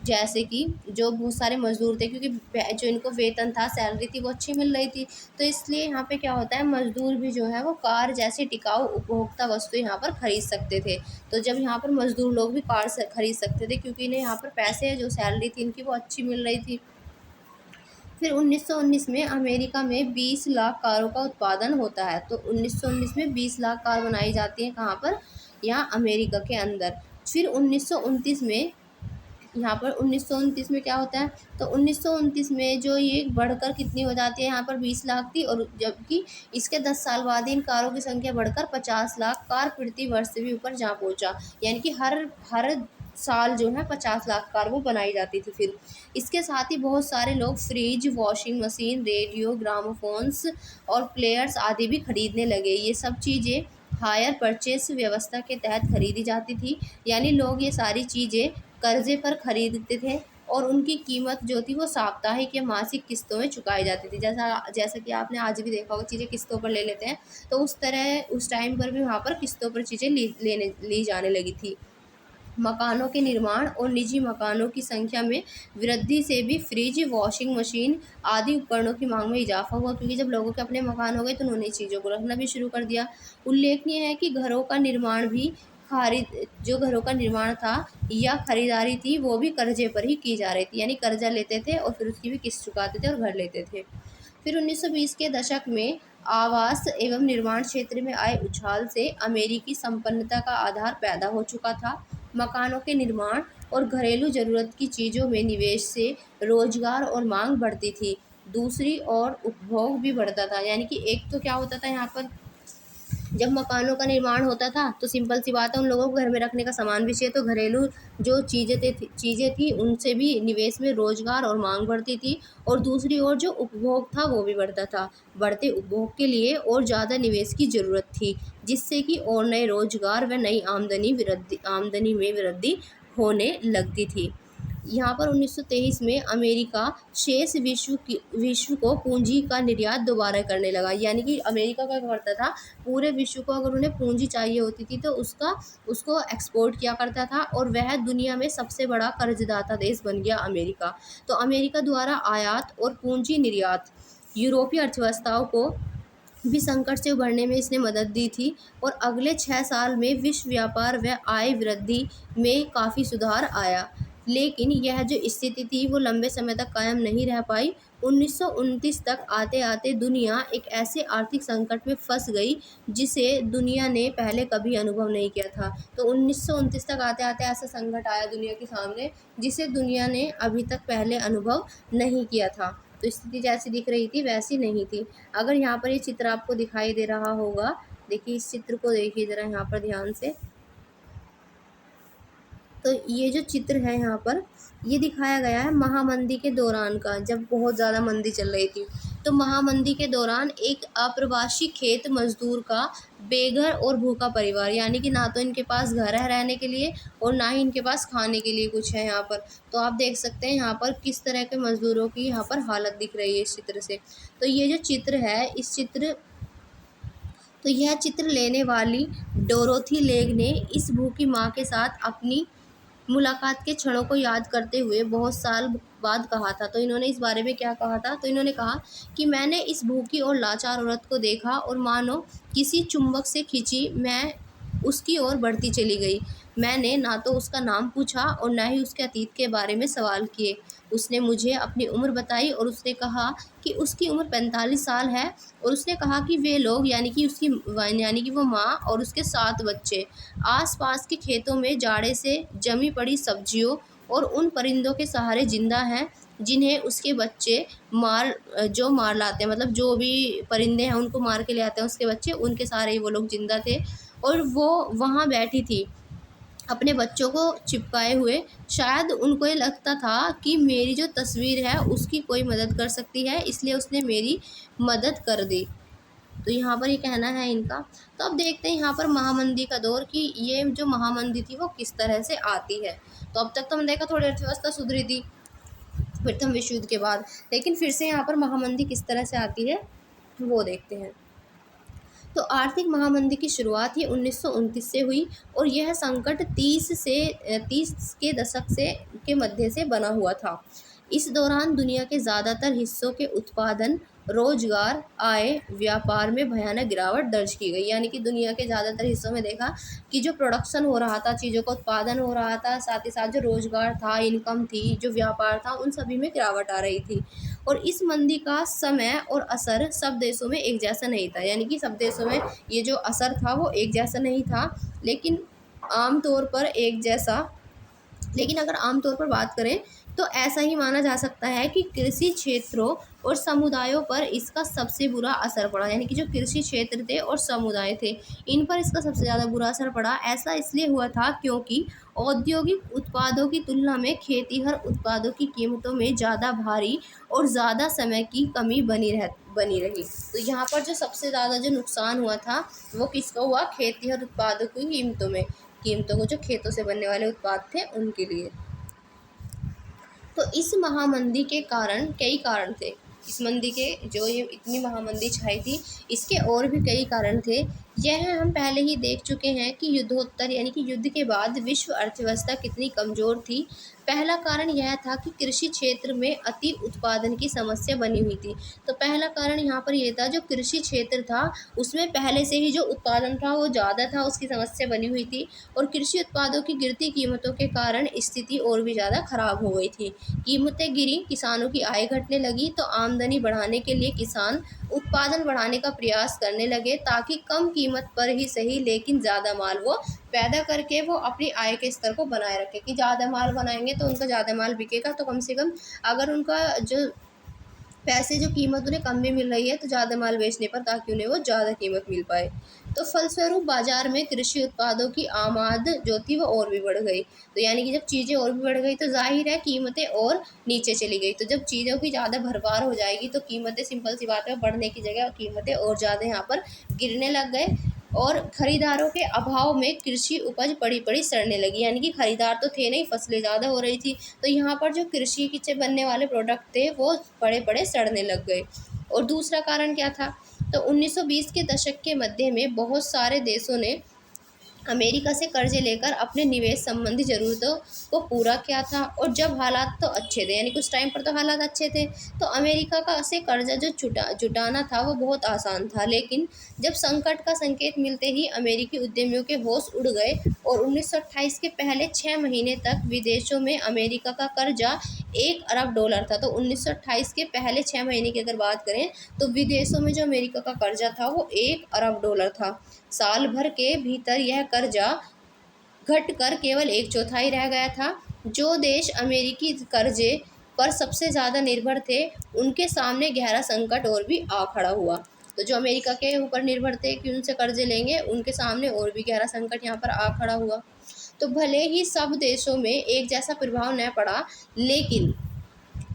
जैसे कि जो बहुत सारे मजदूर थे, क्योंकि जो इनको वेतन था, सैलरी थी, वो अच्छी मिल रही थी, तो इसलिए यहाँ पे क्या होता है, मजदूर भी जो है वो कार जैसी टिकाऊ उपभोक्ता वस्तु यहाँ पर खरीद सकते थे। तो जब यहाँ पर मजदूर लोग भी कार खरीद सकते थे, क्योंकि इन्हें यहाँ पर पैसे, जो सैलरी थी इनकी वो अच्छी मिल रही थी। फिर 1919 में अमेरिका में 20 लाख कारों का उत्पादन होता है। तो 1919 में 20 लाख कार बनाई जाती हैं, कहाँ पर, यहाँ अमेरिका के अंदर। फिर 1929 में यहाँ पर 1929 में क्या होता है, तो 1929 में जो ये बढ़कर कितनी हो जाती है, यहाँ पर 20 लाख थी, और जबकि इसके 10 साल बाद इन कारों की संख्या बढ़कर 50 लाख कार प्रति वर्ष से भी ऊपर जा पहुँचा। यानी कि हर साल जो है 50 लाख कार वो बनाई जाती थी। फिर इसके साथ ही बहुत सारे लोग फ्रिज, वॉशिंग मशीन, रेडियो, ग्रामोफोन्स और प्लेयर्स आदि भी खरीदने लगे। ये सब चीज़ें हायर परचेस व्यवस्था के तहत खरीदी जाती थी। यानी लोग ये सारी चीज़ें कर्जे पर खरीदते थे और उनकी कीमत जो थी वो साप्ताहिक या मासिक किस्तों में चुकाई जाती थी। जैसा जैसा कि आपने आज भी देखा होगा, चीज़ें किस्तों पर ले लेते हैं, तो उस तरह उस टाइम पर भी वहाँ पर किस्तों पर चीज़ें ली जाने लगी थी। मकानों के निर्माण और निजी मकानों की संख्या में वृद्धि से भी फ्रिज, वॉशिंग मशीन आदि उपकरणों की मांग में इजाफा हुआ, क्योंकि जब लोगों के अपने मकान हो गए तो उन्होंने चीज़ों को रखना भी शुरू कर दिया। उल्लेखनीय है कि घरों का निर्माण भी खारिद जो घरों का निर्माण था या खरीदारी थी वो भी कर्जे पर ही की जा रही थी, यानी कर्जा लेते थे और फिर उसकी भी किस्त चुकाते थे और घर लेते थे। फिर 1920 के दशक में आवास एवं निर्माण क्षेत्र में आए उछाल से अमेरिकी संपन्नता का आधार पैदा हो चुका था। मकानों के निर्माण और घरेलू ज़रूरत की चीज़ों में निवेश से रोजगार और मांग बढ़ती थी। दूसरी ओर उपभोग भी बढ़ता था, यानी कि एक तो क्या होता था यहाँ पर, जब मकानों का निर्माण होता था तो सिंपल सी बात है, उन लोगों को घर में रखने का सामान भी चाहिए, तो घरेलू जो चीज़ें थी उनसे भी निवेश में रोजगार और मांग बढ़ती थी। और दूसरी ओर जो उपभोग था वो भी बढ़ता था। बढ़ते उपभोग के लिए और ज़्यादा निवेश की ज़रूरत थी, जिससे कि और नए रोजगार व नई आमदनी में वृद्धि होने लगती थी। यहाँ पर 1923 में अमेरिका शेष विश्व को पूंजी का निर्यात दोबारा करने लगा, यानी कि अमेरिका क्या करता था, पूरे विश्व को अगर उन्हें पूंजी चाहिए होती थी तो उसको एक्सपोर्ट किया करता था, और वह दुनिया में सबसे बड़ा कर्जदाता देश बन गया अमेरिका। तो अमेरिका द्वारा आयात और पूंजी निर्यात यूरोपीय अर्थव्यवस्थाओं को भी संकट से उभरने में इसने मदद दी थी, और अगले 6 साल में विश्व व्यापार व आय वृद्धि में काफ़ी सुधार आया। लेकिन यह जो स्थिति थी वो लंबे समय तक कायम नहीं रह पाई। 1929 तक आते-आते दुनिया एक ऐसे आर्थिक संकट में फँस गई जिसे दुनिया ने पहले कभी अनुभव नहीं किया था। तो 1929 तक आते-आते ऐसा संकट आया दुनिया के सामने जिसे दुनिया ने अभी तक पहले अनुभव नहीं किया था। तो स्थिति जैसी दिख रही थी वैसी नहीं थी। अगर यहाँ पर ये चित्र आपको दिखाई दे रहा होगा, देखिए इस चित्र को देखिए ज़रा यहाँ पर ध्यान से। तो ये जो चित्र है यहाँ पर, ये दिखाया गया है महामंदी के दौरान का, जब बहुत ज़्यादा मंदी चल रही थी। तो महामंदी के दौरान एक अप्रवासी खेत मजदूर का बेघर और भूखा परिवार, यानी कि ना तो इनके पास घर है रहने के लिए और ना ही इनके पास खाने के लिए कुछ है यहाँ पर। तो आप देख सकते हैं यहाँ पर किस तरह के मजदूरों की यहाँ पर हालत दिख रही है इस चित्र से। तो ये जो चित्र है, तो यह चित्र लेने वाली डोरोथी लेग ने इस भूखी माँ के साथ अपनी मुलाकात के क्षणों को याद करते हुए बहुत साल बाद कहा था। तो इन्होंने इस बारे में क्या कहा था, तो इन्होंने कहा कि मैंने इस भूखी और लाचार औरत को देखा और मानो किसी चुंबक से खींची मैं उसकी ओर बढ़ती चली गई। मैंने ना तो उसका नाम पूछा और ना ही उसके अतीत के बारे में सवाल किए। उसने मुझे अपनी उम्र बताई और उसने कहा कि उसकी उम्र 45 साल है, और उसने कहा कि वे लोग यानी कि वो माँ और उसके 7 बच्चे आस-पास के खेतों में जाड़े से जमी पड़ी सब्जियों और उन परिंदों के सहारे जिंदा हैं जिन्हें उसके बच्चे मार लाते हैं, मतलब जो भी परिंदे हैं उनको मार के ले आते हैं उसके बच्चे, उनके सहारे ही वो लोग जिंदा थे। और वो वहाँ बैठी थी अपने बच्चों को चिपकाए हुए। शायद उनको ये लगता था कि मेरी जो तस्वीर है उसकी कोई मदद कर सकती है, इसलिए उसने मेरी मदद कर दी। तो यहाँ पर ये कहना है इनका। तो अब देखते हैं यहाँ पर महामंदी का दौर, कि ये जो महामंदी थी वो किस तरह से आती है। तो अब तक तो हमने देखा थोड़ी अर्थव्यवस्था सुधरी थी प्रथम विश्व युद्ध के बाद, लेकिन फिर से यहाँ पर महामंदी किस तरह से आती है वो देखते हैं। तो आर्थिक महामंदी की शुरुआत ही 1929 से हुई, और यह संकट 30 के दशक के मध्य से बना हुआ था। इस दौरान दुनिया के ज़्यादातर हिस्सों के उत्पादन, रोजगार, आय, व्यापार में भयानक गिरावट दर्ज की गई। यानी कि दुनिया के ज़्यादातर हिस्सों में देखा कि जो प्रोडक्शन हो रहा था, चीज़ों का उत्पादन हो रहा था, साथ ही साथ जो रोजगार था, इनकम थी, जो व्यापार था, उन सभी में गिरावट आ रही थी। और इस मंदी का समय और असर सब देशों में एक जैसा नहीं था, यानी कि सब देशों में ये जो असर था वो एक जैसा नहीं था, लेकिन आमतौर पर एक जैसा। लेकिन अगर आमतौर पर बात करें तो ऐसा ही माना जा सकता है कि कृषि क्षेत्रों और समुदायों पर इसका सबसे बुरा असर पड़ा, यानी कि जो कृषि क्षेत्र थे और समुदाय थे इन पर इसका सबसे ज़्यादा बुरा असर पड़ा। ऐसा इसलिए हुआ था क्योंकि औद्योगिक उत्पादों की तुलना में खेतीहर उत्पादों की कीमतों में ज़्यादा भारी और ज़्यादा समय की कमी बनी रही। तो यहाँ पर जो सबसे ज़्यादा जो नुकसान हुआ था वो किसका हुआ, खेतीहर उत्पादों की कीमतों को, जो खेतों से बनने वाले उत्पाद थे उनके लिए। तो तो इस महामंदी के कारण कई कारण थे। इस मंदी के जो ये इतनी महामंदी छाई थी, इसके और भी कई कारण थे। यह हम पहले ही देख चुके हैं कि युद्धोत्तर यानी कि युद्ध के बाद विश्व अर्थव्यवस्था कितनी कमज़ोर थी। पहला कारण यह था कि कृषि क्षेत्र में अति उत्पादन की समस्या बनी हुई थी। तो पहला कारण यहाँ पर ये था, जो कृषि क्षेत्र था उसमें पहले से ही जो उत्पादन था वो ज़्यादा था, उसकी समस्या बनी हुई थी। और कृषि उत्पादों की गिरती कीमतों के कारण स्थिति और भी ज़्यादा खराब हो गई थी। कीमतें गिरी, किसानों की आय घटने लगी, तो आमदनी बढ़ाने के लिए किसान उत्पादन बढ़ाने का प्रयास करने लगे, ताकि कम कीमत पर ही सही लेकिन ज़्यादा माल वो पैदा करके वो अपनी आय के स्तर को बनाए रखे। कि ज़्यादा माल बनाएंगे तो उनका ज़्यादा माल बिकेगा, तो कम से कम अगर उनका जो पैसे जो कीमत उन्हें कम में मिल रही है तो ज़्यादा माल बेचने पर, ताकि उन्हें वो ज़्यादा कीमत मिल पाए। तो फलस्वरूप बाजार में कृषि उत्पादों की आमाद जो थी वो और भी बढ़ गई। तो यानी कि जब चीज़ें और भी बढ़ गई तो जाहिर है कीमतें और नीचे चली गई। तो जब चीज़ों की ज़्यादा भरमार हो जाएगी तो कीमतें, सिंपल सी बात है, बढ़ने की जगह कीमतें और ज़्यादा यहाँ पर गिरने लग गए। और खरीदारों के अभाव में कृषि उपज पड़ी पड़ी सड़ने लगी। यानी कि खरीदार तो थे नहीं, फसलें ज़्यादा हो रही थी, तो यहाँ पर जो कृषि से बनने वाले प्रोडक्ट थे वो पड़े पड़े सड़ने लग गए। और दूसरा कारण क्या था, तो 1920 के दशक के मध्य में बहुत सारे देशों ने अमेरिका से कर्जे लेकर अपने निवेश संबंधी ज़रूरतों को पूरा किया था। और जब हालात तो अच्छे थे, यानी कुछ टाइम पर तो हालात अच्छे थे, तो अमेरिका का से कर्जा जो जुटाना था वो बहुत आसान था। लेकिन जब संकट का संकेत मिलते ही अमेरिकी उद्यमियों के होश उड़ गए, और 1928 के पहले 6 महीने तक विदेशों में अमेरिका का कर्जा $1 अरब था। तो 1928 के पहले 6 महीने की अगर बात करें तो विदेशों में जो अमेरिका का कर्जा था वो $1 अरब था। साल भर के भीतर यह कर्जा घटकर केवल 1/4 रह गया था। जो देश अमेरिकी कर्जे पर सबसे ज़्यादा निर्भर थे, उनके सामने गहरा संकट और भी आ खड़ा हुआ। तो जो अमेरिका के ऊपर निर्भर थे कि उनसे कर्जे लेंगे, उनके सामने और भी गहरा संकट यहाँ पर आ खड़ा हुआ। तो भले ही सब देशों में एक जैसा प्रभाव न पड़ा, लेकिन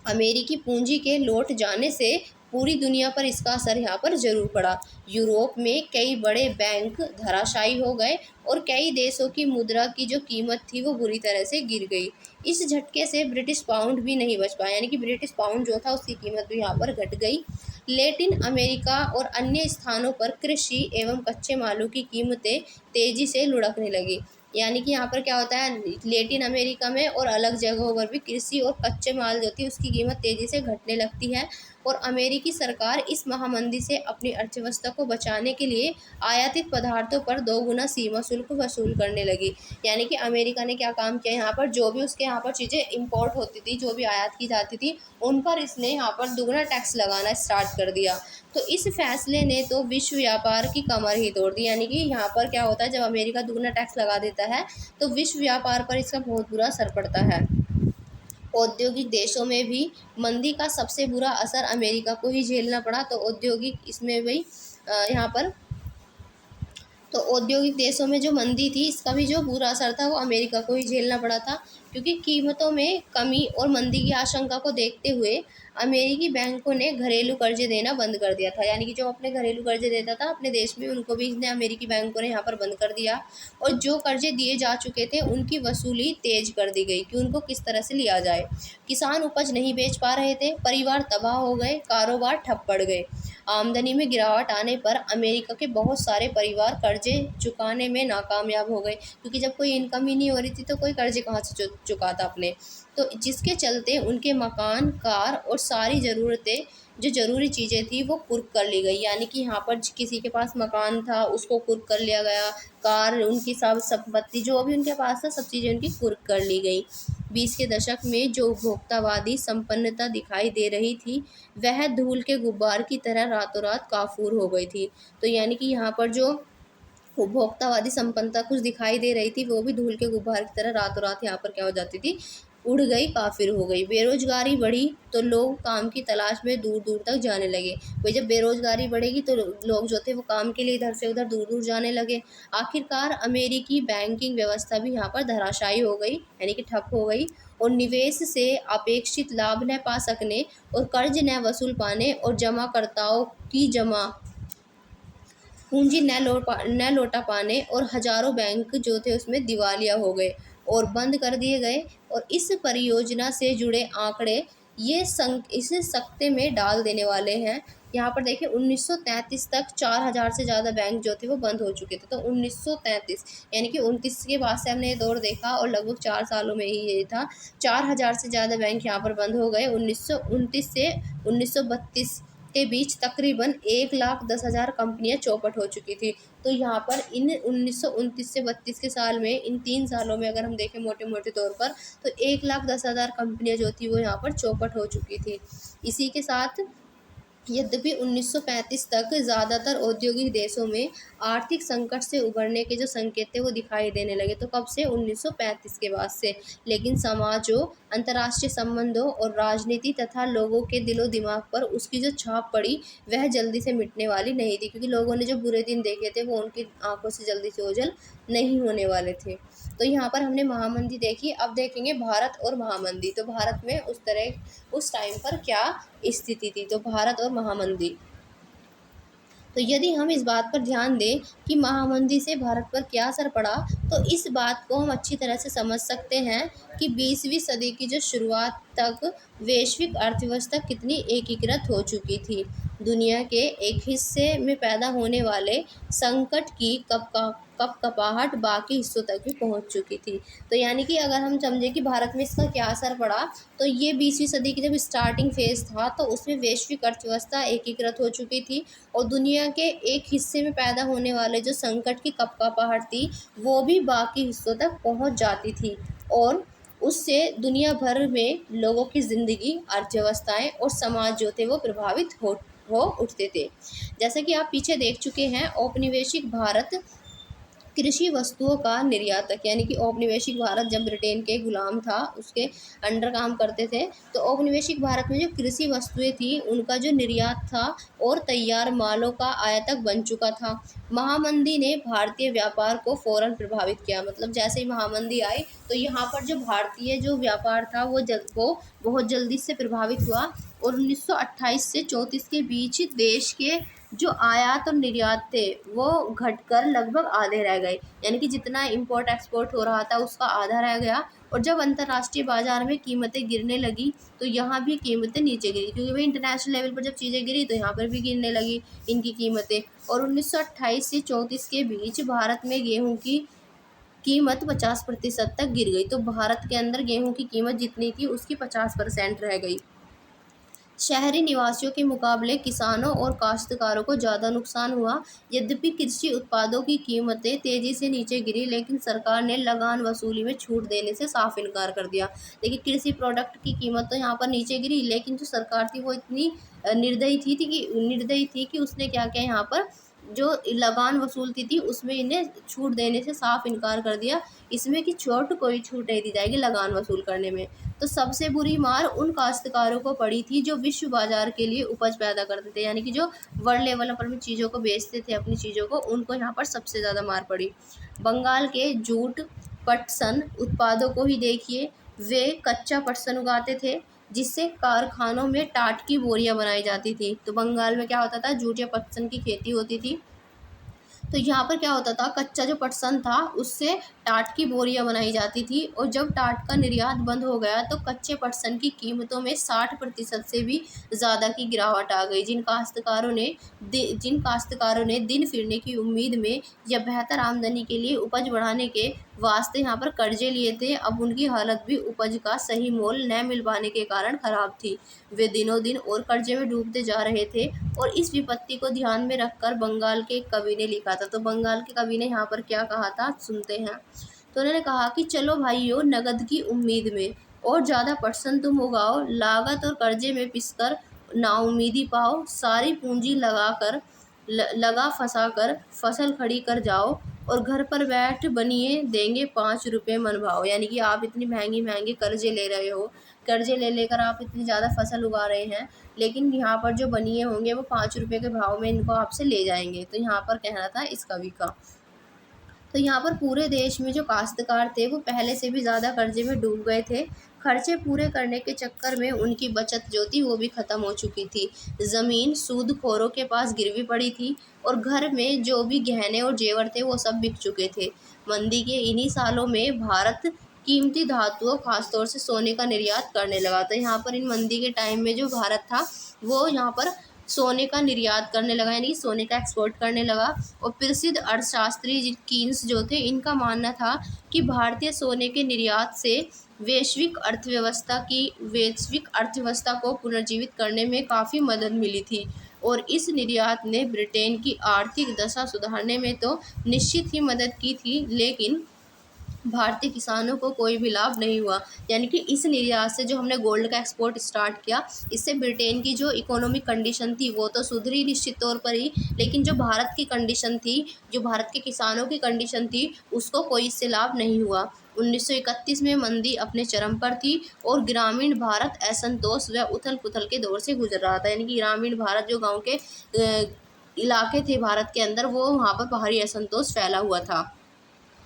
अमेरिकी पूंजी के लौट जाने से पूरी दुनिया पर इसका असर यहाँ पर ज़रूर पड़ा। यूरोप में कई बड़े बैंक धराशायी हो गए, और कई देशों की मुद्रा की जो कीमत थी वो बुरी तरह से गिर गई। इस झटके से ब्रिटिश पाउंड भी नहीं बच पाया, यानी कि ब्रिटिश पाउंड जो था उसकी कीमत भी यहाँ पर घट गई। लैटिन अमेरिका और अन्य स्थानों पर कृषि एवं कच्चे मालों की कीमतें तेज़ी से लुढ़कने लगी। यानी कि यहाँ पर क्या होता है, लैटिन अमेरिका में और अलग जगहों पर भी कृषि और कच्चे माल जो थी उसकी कीमत तेज़ी से घटने लगती है। और अमेरिकी सरकार इस महामंदी से अपनी अर्थव्यवस्था को बचाने के लिए आयातित पदार्थों पर 2 गुना सीमा शुल्क वसूल करने लगी। यानी कि अमेरिका ने क्या काम किया, यहाँ पर जो भी उसके यहाँ पर चीज़ें इंपोर्ट होती थी, जो भी आयात की जाती थी, उन पर इसने यहाँ पर दुगना टैक्स लगाना स्टार्ट कर दिया। तो इस फैसले ने तो विश्व व्यापार की कमर ही तोड़ दी। यानी कि यहाँ पर क्या होता है, जब अमेरिका दुगना टैक्स लगा देता है तो विश्व व्यापार पर इसका बहुत बुरा असर पड़ता है। औद्योगिक देशों में भी मंदी का सबसे बुरा असर अमेरिका को ही झेलना पड़ा। तो औद्योगिक इसमें भी यहाँ पर तो औद्योगिक देशों में जो मंदी थी, इसका भी जो बुरा असर था वो अमेरिका को ही झेलना पड़ा था। क्योंकि कीमतों में कमी और मंदी की आशंका को देखते हुए अमेरिकी बैंकों ने घरेलू कर्जे देना बंद कर दिया था। यानी कि जो अपने घरेलू कर्जे देता था अपने देश में, उनको भी इसने अमेरिकी बैंकों ने यहाँ पर बंद कर दिया। और जो कर्जे दिए जा चुके थे उनकी वसूली तेज कर दी गई कि उनको किस तरह से लिया जाए। किसान उपज नहीं बेच पा रहे थे, परिवार तबाह हो गए, कारोबार ठप पड़ गए। आमदनी में गिरावट आने पर अमेरिका के बहुत सारे परिवार कर्जे चुकाने में नाकामयाब हो गए, क्योंकि जब कोई इनकम ही नहीं हो रही थी तो कोई कर्जे कहाँ से चुकाता अपने। तो जिसके चलते उनके मकान, कार और सारी ज़रूरतें, जो ज़रूरी चीज़ें थी वो कुर्क कर ली गई। यानी कि यहाँ पर किसी के पास मकान था उसको कुर्क कर लिया गया, कार, उनकी सब संपत्ति जो भी उनके पास था सब चीज़ें उनकी कुर्क कर ली गई। 20 के दशक में जो उपभोक्तावादी संपन्नता दिखाई दे रही थी वह धूल के गुब्बार की तरह रातों रात काफूर हो गई थी। तो यानी कि यहाँ पर जो उपभोक्तावादी संपन्नता कुछ दिखाई दे रही थी वो भी धूल के गुब्बार की तरह रातों रात यहाँ पर क्या हो जाती थी, उड़ गई, काफिर हो गई। बेरोजगारी बढ़ी तो लोग काम की तलाश में दूर दूर तक जाने लगे। भाई जब बेरोजगारी बढ़ेगी तो लोग जो थे वो काम के लिए इधर से उधर दूर दूर जाने लगे। आखिरकार अमेरिकी बैंकिंग व्यवस्था भी यहाँ पर धराशायी हो गई, यानी कि ठप हो गई। और निवेश से अपेक्षित लाभ न पा सकने और कर्ज न वसूल पाने और जमाकर्ताओं की जमा पूंजी न लौटा पाने और हजारों बैंक जो थे उसमें दिवालिया हो गए। और बंद कर दिए गए। और इस परियोजना से जुड़े आंकड़े इसे सकते में डाल देने वाले हैं। यहाँ पर देखिए 1933 तक 4000 से ज़्यादा बैंक जो थे वो बंद हो चुके थे। तो 1933 यानी कि 29 के बाद से हमने ये दौर देखा और लगभग 4 सालों में ही ये था। 4000 से ज़्यादा बैंक यहाँ पर बंद हो गए। 1929 से 1932 के बीच तकरीबन 1,10,000 कंपनियां चौपट हो चुकी थी। तो यहाँ पर इन 1929 से 32 के साल में, इन 3 सालों में अगर हम देखें मोटे मोटे तौर पर, तो 1,10,000 कंपनियां जो थी वो यहाँ पर चौपट हो चुकी थी। इसी के साथ यद्यपि 1935 तक ज़्यादातर औद्योगिक देशों में आर्थिक संकट से उभरने के जो संकेत थे वो दिखाई देने लगे। तो कब से? 1935 के बाद से। लेकिन समाजों, अंतर्राष्ट्रीय संबंधों और राजनीति तथा लोगों के दिलो दिमाग पर उसकी जो छाप पड़ी वह जल्दी से मिटने वाली नहीं थी, क्योंकि लोगों ने जो बुरे दिन देखे थे वो उनकी आंखों से जल्दी से ओझल नहीं होने वाले थे। तो यहाँ पर हमने महामंदी देखी। अब देखेंगे भारत और महामंदी। तो भारत में उस टाइम पर क्या स्थिति थी। तो भारत और महामंदी, तो यदि हम इस बात पर ध्यान दें कि महामंदी से भारत पर क्या असर पड़ा, तो इस बात को हम अच्छी तरह से समझ सकते हैं कि 20वीं सदी की जो शुरुआत तक वैश्विक अर्थव्यवस्था कितनी एकीकृत हो चुकी थी। दुनिया के एक हिस्से में पैदा होने वाले संकट की कपकपाहट बाकी हिस्सों तक भी पहुंच चुकी थी। तो यानी कि अगर हम समझें कि भारत में इसका क्या असर पड़ा, तो ये 20वीं सदी की जब स्टार्टिंग फेज था तो उसमें वैश्विक अर्थव्यवस्था एकीकृत हो चुकी थी और दुनिया के एक हिस्से में पैदा होने वाले जो संकट की कपकपाहट थी वो भी बाकी हिस्सों तक पहुंच जाती थी और उससे दुनिया भर में लोगों की ज़िंदगी, अर्थव्यवस्थाएं और समाज जो थे वो प्रभावित हो उठते थे। जैसे कि आप पीछे देख चुके हैं, औपनिवेशिक भारत कृषि वस्तुओं का निर्यातक, यानी कि औपनिवेशिक भारत जब ब्रिटेन के गुलाम था, उसके अंडर काम करते थे, तो औपनिवेशिक भारत में जो कृषि वस्तुएं थी उनका जो निर्यात था और तैयार मालों का आयातक बन चुका था। महामंदी ने भारतीय व्यापार को फौरन प्रभावित किया। मतलब जैसे ही महामंदी आई तो यहाँ पर जो भारतीय जो व्यापार था वो बहुत जल्दी से प्रभावित हुआ और 1928 से 34 के बीच देश के जो आयात और निर्यात थे वो घटकर लगभग आधे रह गए। यानी कि जितना इंपोर्ट एक्सपोर्ट हो रहा था उसका आधा रह गया। और जब अंतर्राष्ट्रीय बाजार में कीमतें गिरने लगी तो यहाँ भी कीमतें नीचे गिरी, क्योंकि भाई इंटरनेशनल लेवल पर जब चीज़ें गिरी तो यहाँ पर भी गिरने लगी इनकी कीमतें। और 1928 से 34 के बीच भारत में गेहूँ की कीमत 50% तक गिर गई। तो भारत के अंदर गेहूँ की कीमत जितनी थी उसकी 50% रह गई। शहरी निवासियों के मुकाबले किसानों और काश्तकारों को ज़्यादा नुकसान हुआ। यद्यपि कृषि उत्पादों की कीमतें तेज़ी से नीचे गिरी, लेकिन सरकार ने लगान वसूली में छूट देने से साफ इनकार कर दिया। देखिए कृषि प्रोडक्ट की कीमत तो यहाँ पर नीचे गिरी, लेकिन जो सरकार थी वो इतनी निर्दयी थी कि उसने क्या किया, यहाँ पर जो लगान वसूलती थी उसमें इन्हें छूट देने से साफ इनकार कर दिया। इसमें कि कोई छूट नहीं दी जाएगी लगान वसूल करने में। तो सबसे बुरी मार उन काश्तकारों को पड़ी थी जो विश्व बाजार के लिए उपज पैदा करते थे, यानी कि जो वर्ल्ड लेवल पर भी चीज़ों को बेचते थे अपनी चीज़ों को, उनको यहाँ पर सबसे ज़्यादा मार पड़ी। बंगाल के जूट पटसन उत्पादों को ही देखिए, वे कच्चा पटसन उगाते थे जिससे कारखानों में टाट की बोरियां बनाई जाती थी। तो बंगाल में क्या होता था, जूट या पटसन की खेती होती थी। तो यहाँ पर क्या होता था, कच्चा जो पटसन था उससे टाट की बोरियां बनाई जाती थी और जब टाट का निर्यात बंद हो गया तो कच्चे पटसन की कीमतों में 60% से भी ज़्यादा की गिरावट आ गई। जिन काश्तकारों ने दिन फिरने की उम्मीद में या बेहतर आमदनी के लिए उपज बढ़ाने के वास्ते यहाँ पर कर्जे लिए थे, अब उनकी हालत भी उपज का सही मोल न मिल पाने के कारण खराब थी। वे दिनों दिन और कर्जे में डूबते जा रहे थे और इस विपत्ति को ध्यान में रखकर बंगाल के एक कवि ने लिखा था। तो बंगाल के कवि ने यहाँ पर क्या कहा था, सुनते हैं। तो उन्होंने कहा कि चलो भाइयों, नगद की उम्मीद में और ज़्यादा पटसन तुम उगाओ, लागत और कर्जे में पिसकर नाउमीदी पाओ, सारी पूंजी लगा फंसा कर फसल खड़ी कर जाओ और घर पर बैठ बनिए देंगे 5 रुपये मन भाव। यानी कि आप इतनी महंगे कर्जे ले रहे हो, कर्जे ले लेकर आप इतनी ज़्यादा फसल उगा रहे हैं, लेकिन यहाँ पर जो बनिए होंगे वो 5 रुपये के भाव में इनको आपसे ले जाएंगे। तो यहाँ पर कहना था इस कवि का। तो यहाँ पर पूरे देश में जो काश्तकार थे वो पहले से भी ज़्यादा कर्जे में डूब गए थे। खर्चे पूरे करने के चक्कर में उनकी बचत जो थी वो भी ख़त्म हो चुकी थी। ज़मीन सूदखोरों के पास गिरवी पड़ी थी और घर में जो भी गहने और जेवर थे वो सब बिक चुके थे। मंदी के इन्हीं सालों में भारत कीमती धातुओं खासतौर से सोने का निर्यात करने लगा। तो यहाँ पर इन मंदी के टाइम में जो भारत था वो यहाँ पर सोने का निर्यात करने लगा, यानी कि सोने का एक्सपोर्ट करने लगा। और प्रसिद्ध अर्थशास्त्री कीन्स जो थे, इनका मानना था कि भारतीय सोने के निर्यात से वैश्विक अर्थव्यवस्था को पुनर्जीवित करने में काफ़ी मदद मिली थी। और इस निर्यात ने ब्रिटेन की आर्थिक दशा सुधारने में तो निश्चित ही मदद की थी, लेकिन भारतीय किसानों को कोई भी लाभ नहीं हुआ। यानी कि इस निर्यात से जो हमने गोल्ड का एक्सपोर्ट स्टार्ट किया, इससे ब्रिटेन की जो इकोनॉमिक कंडीशन थी वो तो सुधरी निश्चित तौर पर ही, लेकिन जो भारत की कंडीशन थी, जो भारत के किसानों की कंडीशन थी, उसको कोई इससे लाभ नहीं हुआ। 1931 में मंदी अपने चरम पर थी और ग्रामीण भारत असंतोष व उथल पुथल के दौर से गुजर रहा था। यानी कि ग्रामीण भारत, जो गाँव के इलाके थे भारत के अंदर, वो वहाँ पर बाहरी असंतोष फैला हुआ था।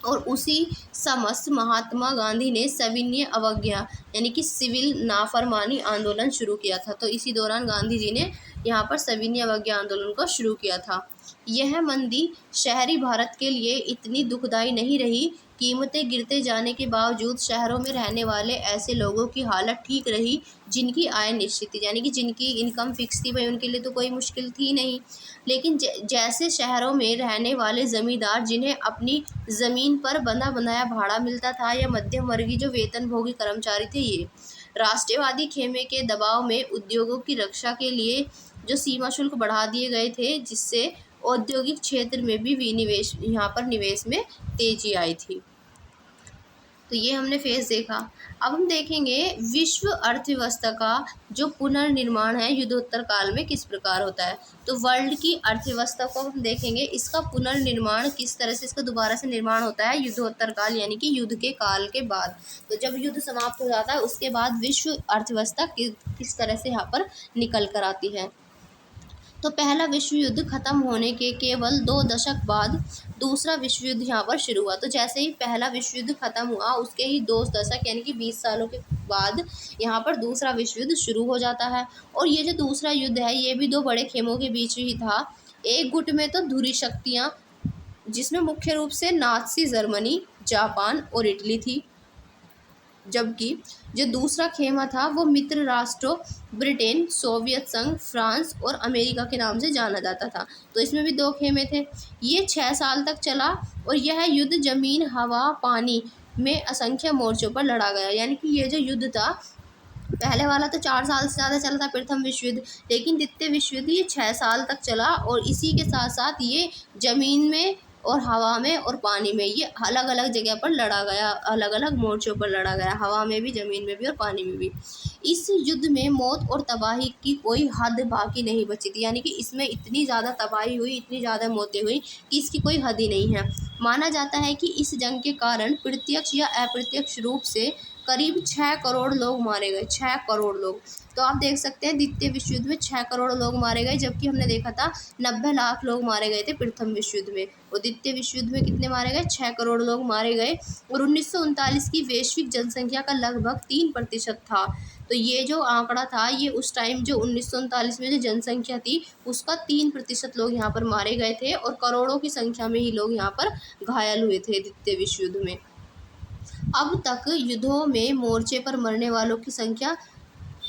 और उसी समस्त महात्मा गांधी ने सविनय अवज्ञा यानी कि सिविल नाफरमानी आंदोलन शुरू किया था। तो इसी दौरान गांधी जी ने यहाँ पर सविनय अवज्ञा आंदोलन को शुरू किया था। यह मंदी शहरी भारत के लिए इतनी दुखदाई नहीं रही। कीमतें गिरते जाने के बावजूद शहरों में रहने वाले ऐसे लोगों की हालत ठीक रही जिनकी आय निश्चित थी, यानी कि जिनकी इनकम फिक्स थी, भाई उनके लिए तो कोई मुश्किल थी नहीं। लेकिन जैसे शहरों में रहने वाले ज़मींदार, जिन्हें अपनी ज़मीन पर बंधा बनाया भाड़ा मिलता था, या मध्यम वर्गीय जो वेतनभोगी कर्मचारी थे, ये राष्ट्रवादी खेमे के दबाव में उद्योगों की रक्षा के लिए जो सीमा शुल्क बढ़ा दिए गए थे, जिससे औद्योगिक क्षेत्र में भी विनिवेश, यहाँ पर निवेश में तेजी आई थी। तो ये हमने फेज देखा। अब हम देखेंगे विश्व अर्थव्यवस्था का जो पुनर्निर्माण है युद्धोत्तर काल में किस प्रकार होता है। तो वर्ल्ड की अर्थव्यवस्था को हम देखेंगे, इसका पुनर्निर्माण किस तरह से, इसका दोबारा से निर्माण होता है युद्धोत्तर काल, यानी कि युद्ध के काल के बाद। तो जब युद्ध समाप्त हो जाता है उसके बाद विश्व अर्थव्यवस्था किस तरह से यहाँ पर निकल कर आती है। तो पहला विश्व युद्ध खत्म होने के केवल 2 दशक बाद दूसरा विश्व युद्ध यहाँ पर शुरू हुआ। तो जैसे ही पहला विश्व युद्ध खत्म हुआ, उसके ही 2 दशक यानी कि 20 सालों के बाद यहाँ पर दूसरा विश्व युद्ध शुरू हो जाता है। और ये जो दूसरा युद्ध है, ये भी 2 बड़े खेमों के बीच ही था। एक गुट में तो धुरी शक्तियाँ, जिसमें मुख्य रूप से नाज़ी जर्मनी, जापान और इटली थी, जबकि जो दूसरा खेमा था वो मित्र राष्ट्रों ब्रिटेन, सोवियत संघ, फ्रांस और अमेरिका के नाम से जाना जाता था। तो इसमें भी 2 खेमे थे। ये 6 साल तक चला और यह युद्ध ज़मीन, हवा, पानी में असंख्य मोर्चों पर लड़ा गया। यानी कि ये जो युद्ध था, पहले वाला तो 4 साल से ज़्यादा चला था, प्रथम विश्व युद्ध, लेकिन द्वितीय विश्व युद्ध ये 6 साल तक चला। और इसी के साथ साथ ये ज़मीन में और हवा में और पानी में, ये अलग अलग जगह पर लड़ा गया, अलग अलग मोर्चों पर लड़ा गया, हवा में भी, ज़मीन में भी और पानी में भी। इस युद्ध में मौत और तबाही की कोई हद बाकी नहीं बची थी। यानी कि इसमें इतनी ज़्यादा तबाही हुई, इतनी ज़्यादा मौतें हुई कि इसकी कोई हद ही नहीं है। माना जाता है कि इस जंग के कारण प्रत्यक्ष या अप्रत्यक्ष रूप से करीब 6 करोड़ लोग मारे गए। 6 करोड़ लोग। तो आप देख सकते हैं द्वितीय विश्व युद्ध में 6 करोड़ लोग मारे गए, जबकि हमने देखा था 90 लाख लोग मारे गए थे प्रथम विश्व युद्ध में। और द्वितीय विश्व युद्ध में कितने मारे गए? 6 करोड़ लोग मारे गए। और 1939 की वैश्विक जनसंख्या का लगभग 3% था। तो ये जो आंकड़ा था, ये उस टाइम जो 1939 में जो जनसंख्या थी उसका 3% लोग यहाँ पर मारे गए थे, और करोड़ों की संख्या में ही लोग यहाँ पर घायल हुए थे द्वितीय विश्व युद्ध में। अब तक युद्धों में मोर्चे पर मरने वालों की संख्या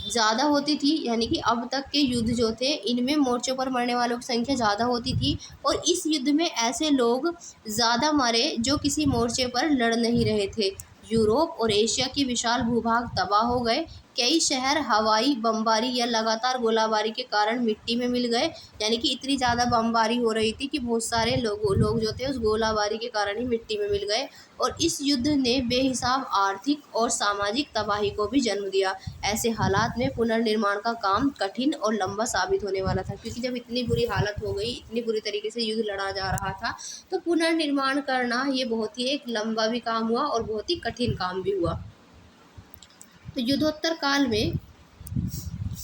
ज़्यादा होती थी, यानी कि अब तक के युद्ध जो थे इनमें मोर्चों पर मरने वालों की संख्या ज़्यादा होती थी। और इस युद्ध में ऐसे लोग ज़्यादा मरे जो किसी मोर्चे पर लड़ नहीं रहे थे। यूरोप और एशिया के विशाल भूभाग तबाह हो गए। कई शहर हवाई बमबारी या लगातार गोलाबारी के कारण मिट्टी में मिल गए। यानी कि इतनी ज़्यादा बमबारी हो रही थी कि बहुत सारे लोग जो थे उस गोलाबारी के कारण ही मिट्टी में मिल गए। और इस युद्ध ने बेहिसाब आर्थिक और सामाजिक तबाही को भी जन्म दिया। ऐसे हालात में पुनर्निर्माण का काम कठिन और लंबा साबित होने वाला था, क्योंकि जब इतनी बुरी हालत हो गई, इतनी बुरी तरीके से युद्ध लड़ा जा रहा था, तो पुनर्निर्माण करना ये बहुत ही एक लंबा भी काम हुआ और बहुत ही कठिन काम भी हुआ। तो युद्धोत्तर काल में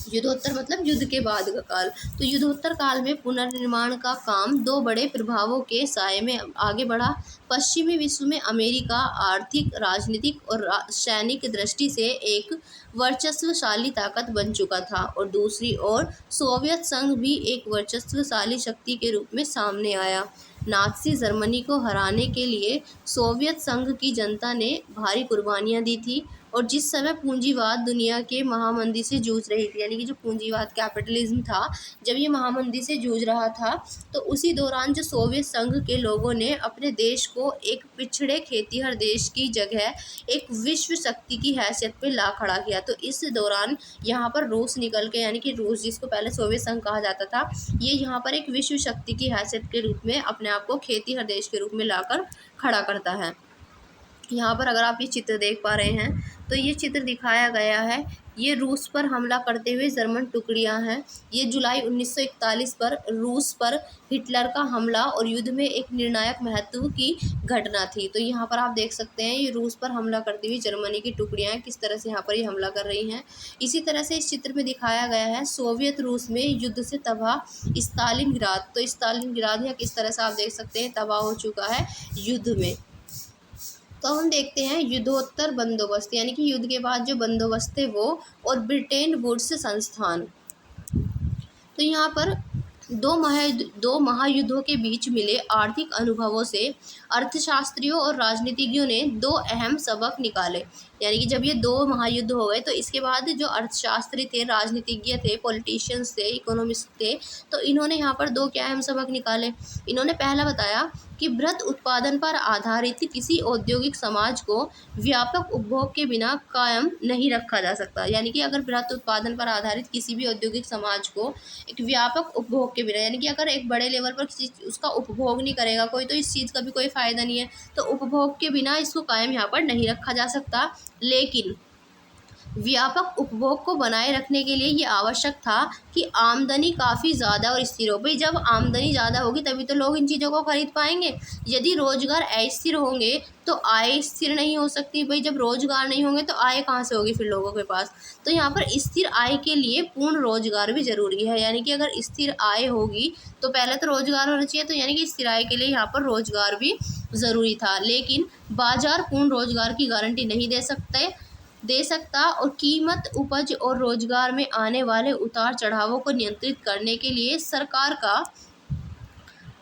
युद्धोत्तर मतलब युद्ध के बाद का काल। तो युद्धोत्तर काल में पुनर्निर्माण का काम दो बड़े प्रभावों के साये में आगे बढ़ा। पश्चिमी विश्व में अमेरिका आर्थिक, राजनीतिक और सैनिक दृष्टि से एक वर्चस्वशाली ताकत बन चुका था और दूसरी ओर सोवियत संघ भी एक वर्चस्वशाली शक्ति के रूप में सामने आया। नाज़ी जर्मनी को हराने के लिए सोवियत संघ की जनता ने भारी कुर्बानियां दी थी और जिस समय पूंजीवाद दुनिया के महामंदी से जूझ रही थी, यानी कि जो पूंजीवाद कैपिटलिज्म था, जब ये महामंदी से जूझ रहा था, तो उसी दौरान जो सोवियत संघ के लोगों ने अपने देश को एक पिछड़े खेतीहर देश की जगह एक विश्व शक्ति की हैसियत पे ला खड़ा किया। तो इस दौरान यहाँ पर रूस निकल के, यानी कि रूस जिसको पहले सोवियत संघ कहा जाता था, ये यहाँ पर एक विश्व शक्ति की हैसियत के रूप में अपने आप को खेतीहर देश के रूप में लाकर खड़ा करता है। यहाँ पर अगर आप ये चित्र देख पा रहे हैं तो ये चित्र दिखाया गया है, ये रूस पर हमला करते हुए जर्मन टुकड़ियाँ हैं। ये जुलाई 1941 पर रूस पर हिटलर का हमला और युद्ध में एक निर्णायक महत्व की घटना थी। तो यहाँ पर आप देख सकते हैं ये रूस पर हमला करती हुई जर्मनी की टुकड़ियाँ किस तरह से यहाँ पर ये हमला कर रही हैं। इसी तरह से इस चित्र में दिखाया गया है सोवियत रूस में युद्ध से तबाह स्टालिनग्राद। तो स्टालिनग्राद यहाँ किस तरह से आप देख सकते हैं तबाह हो चुका है युद्ध में। तो हम देखते हैं युद्धोत्तर बंदोबस्त, यानी कि युद्ध के बाद जो बंदोबस्त थे वो, और ब्रिटेन वुड्स संस्थान। तो यहाँ पर दो महायुद्धों के बीच मिले आर्थिक अनुभवों से अर्थशास्त्रियों और राजनीतिज्ञों ने दो अहम सबक निकाले। यानी कि जब ये दो महायुद्ध हो गए तो इसके बाद जो अर्थशास्त्री थे, राजनीतिज्ञ थे, पॉलिटिशियंस थे, इकोनॉमिस्ट थे, तो इन्होंने यहाँ पर दो क्या अहम सबक निकाले। इन्होंने पहला बताया कि बृहत उत्पादन पर आधारित किसी औद्योगिक समाज को व्यापक उपभोग के बिना कायम नहीं रखा जा सकता। यानी कि अगर बृहत उत्पादन पर आधारित किसी भी औद्योगिक समाज को एक व्यापक उपभोग के बिना, यानी कि अगर एक बड़े लेवल पर किसी उसका उपभोग नहीं करेगा कोई, तो इस चीज़ का भी कोई फ़ायदा नहीं है। तो उपभोग के बिना इसको कायम यहाँ पर नहीं रखा जा सकता, लेकिन व्यापक उपभोग को बनाए रखने के लिए ये आवश्यक था कि आमदनी काफ़ी ज़्यादा और स्थिर हो। भाई जब आमदनी ज़्यादा होगी तभी तो लोग इन चीज़ों को खरीद पाएंगे। यदि रोजगार अस्थिर होंगे तो आय स्थिर नहीं हो सकती। भाई जब रोजगार नहीं होंगे तो आय कहाँ से होगी फिर लोगों के पास। तो यहाँ पर स्थिर आय के लिए पूर्ण रोजगार भी ज़रूरी है। यानी कि अगर स्थिर आय होगी तो पहले तो रोजगार होना चाहिए, तो यानी कि स्थिर आय के लिए यहाँ पर रोजगार भी ज़रूरी था। लेकिन बाजार पूर्ण रोजगार की गारंटी नहीं दे सकता और कीमत, उपज और रोजगार में आने वाले उतार चढ़ावों को नियंत्रित करने के लिए सरकार का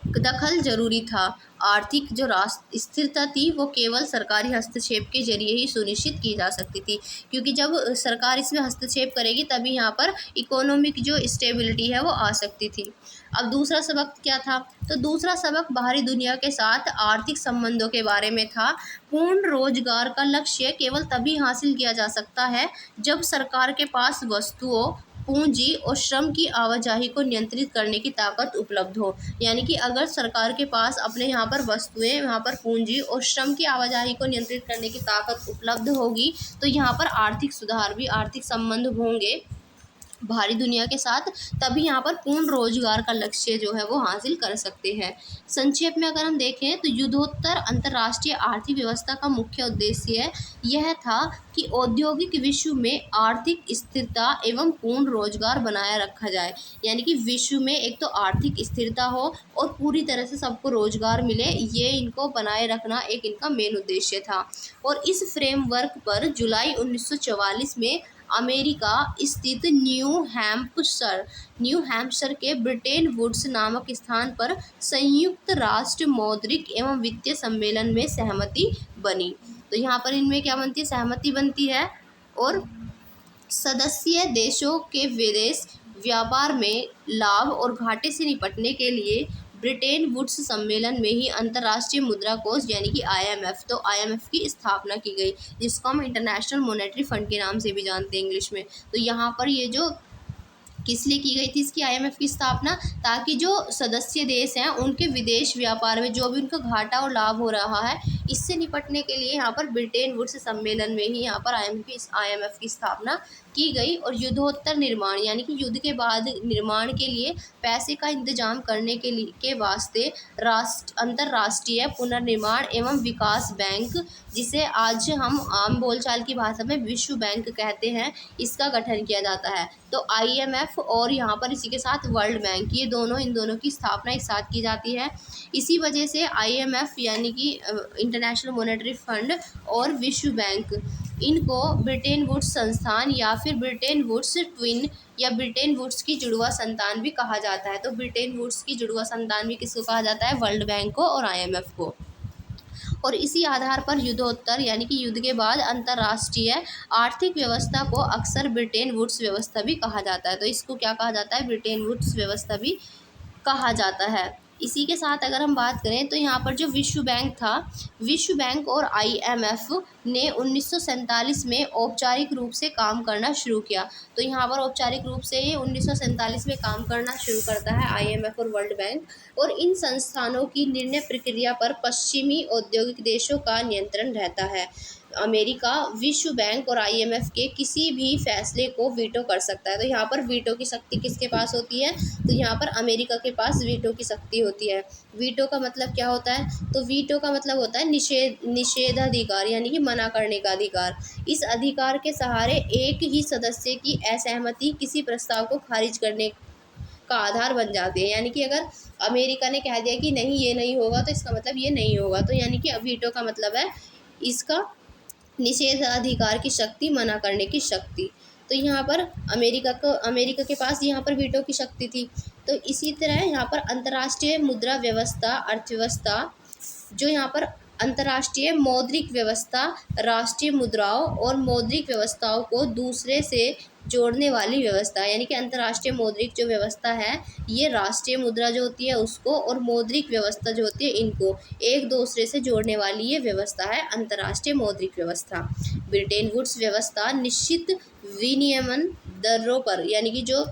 दखल जरूरी था। आर्थिक जो स्थिरता थी वो केवल सरकारी हस्तक्षेप के जरिए ही सुनिश्चित की जा सकती थी, क्योंकि जब सरकार इसमें हस्तक्षेप करेगी तभी यहाँ पर इकोनॉमिक जो स्टेबिलिटी है वो आ सकती थी। अब दूसरा सबक क्या था? तो दूसरा सबक बाहरी दुनिया के साथ आर्थिक संबंधों के बारे में था। पूर्ण रोजगार का लक्ष्य केवल तभी हासिल किया जा सकता है जब सरकार के पास वस्तुओं, पूंजी और श्रम की आवाजाही को नियंत्रित करने की ताकत उपलब्ध हो। यानी कि अगर सरकार के पास अपने यहाँ पर वस्तुएं, यहाँ पर पूंजी और श्रम की आवाजाही को नियंत्रित करने की ताकत उपलब्ध होगी तो यहाँ पर आर्थिक सुधार भी, आर्थिक संबंध होंगे बाहरी दुनिया के साथ, तभी यहाँ पर पूर्ण रोजगार का लक्ष्य जो है वो हासिल कर सकते हैं। संक्षेप में अगर हम देखें तो युद्धोत्तर अंतर्राष्ट्रीय आर्थिक व्यवस्था का मुख्य उद्देश्य यह था कि औद्योगिक विश्व में आर्थिक स्थिरता एवं पूर्ण रोजगार बनाए रखा जाए। यानी कि विश्व में एक तो आर्थिक स्थिरता हो और पूरी तरह से सबको रोजगार मिले, ये इनको बनाए रखना एक इनका मेन उद्देश्य था। और इस फ्रेमवर्क पर जुलाई 1944 में अमेरिका स्थित न्यू हैम्पशर के ब्रिटेन वुड्स नामक स्थान पर संयुक्त राष्ट्र मौद्रिक एवं वित्तीय सम्मेलन में सहमति बनी। तो यहाँ पर इनमें क्या बनती है? सहमति बनती है। और सदस्य देशों के विदेश व्यापार में लाभ और घाटे से निपटने के लिए ब्रिटेन वुड्स सम्मेलन में ही अंतर्राष्ट्रीय मुद्रा कोष यानी कि IMF, तो IMF की स्थापना की गई, जिसको हम इंटरनेशनल मॉनेटरी फंड के नाम से भी जानते हैं इंग्लिश में। तो यहाँ पर ये जो किस लिए की गई थी इसकी IMF की स्थापना? ताकि जो सदस्य देश हैं उनके विदेश व्यापार में जो भी उनका घाटा और लाभ हो रहा है इससे निपटने के लिए यहाँ पर ब्रिटेन वुड्स सम्मेलन में ही यहाँ पर IMF की स्थापना की गई। और युद्धोत्तर निर्माण यानी कि युद्ध के बाद निर्माण के लिए पैसे का इंतजाम करने के वास्ते अंतर्राष्ट्रीय पुनर्निर्माण एवं विकास बैंक, जिसे आज हम आम बोलचाल की भाषा में विश्व बैंक कहते हैं, इसका गठन किया जाता है। तो IMF और यहाँ पर इसी के साथ वर्ल्ड बैंक, ये दोनों इन दोनों की स्थापना एक साथ की जाती है। इसी वजह से IMF यानी कि इंटरनेशनल मॉनेटरी फंड और विश्व बैंक, इनको ब्रिटेन वुड्स संस्थान या फिर ब्रिटेन वुड्स ट्विन या ब्रिटेन वुड्स की जुड़वा संतान भी कहा जाता है। तो ब्रिटेन वुड्स की जुड़वा संतान भी किसको कहा जाता है? वर्ल्ड बैंक को और IMF को। और इसी आधार पर युद्धोत्तर यानी कि युद्ध के बाद अंतर्राष्ट्रीय आर्थिक व्यवस्था को अक्सर ब्रिटेन वुड्स व्यवस्था भी कहा जाता है। तो इसको क्या कहा जाता है? ब्रिटेन वुड्स व्यवस्था भी कहा जाता है। इसी के साथ अगर हम बात करें तो यहाँ पर जो विश्व बैंक था, विश्व बैंक और IMF ने 1947 में औपचारिक रूप से काम करना शुरू किया। तो यहाँ पर औपचारिक रूप से ये 1947 में काम करना शुरू करता है IMF और वर्ल्ड बैंक। और इन संस्थानों की निर्णय प्रक्रिया पर पश्चिमी औद्योगिक देशों का नियंत्रण रहता है। अमेरिका विश्व बैंक और IMF के किसी भी फैसले को वीटो कर सकता है। तो यहाँ पर वीटो की शक्ति किसके पास होती है? तो यहाँ पर अमेरिका के पास वीटो की शक्ति होती है। वीटो का मतलब क्या होता है? तो वीटो का मतलब होता है निषेधाधिकार यानी कि मना करने का अधिकार। इस अधिकार के सहारे एक ही सदस्य की असहमति किसी प्रस्ताव को खारिज करने का आधार बन जाती है। यानी कि अगर अमेरिका ने कह दिया कि नहीं ये नहीं होगा, तो इसका मतलब ये नहीं होगा। तो यानी कि वीटो का मतलब है इसका निषेधाधिकार की शक्ति, मना करने की शक्ति। तो यहाँ पर अमेरिका के पास यहाँ पर वीटो की शक्ति थी। तो इसी तरह यहाँ पर अंतर्राष्ट्रीय मुद्रा व्यवस्था, अर्थव्यवस्था, जो यहाँ पर अंतर्राष्ट्रीय मौद्रिक व्यवस्था राष्ट्रीय मुद्राओं और मौद्रिक व्यवस्थाओं को दूसरे से जोड़ने वाली व्यवस्था, यानी कि अंतर्राष्ट्रीय मौद्रिक जो व्यवस्था है ये राष्ट्रीय मुद्रा जो होती है उसको और मौद्रिक व्यवस्था जो होती है इनको एक दूसरे से जोड़ने वाली ये व्यवस्था है अंतर्राष्ट्रीय मौद्रिक व्यवस्था। ब्रिटेन वुड्स व्यवस्था निश्चित विनियमन दरों पर, यानी कि जो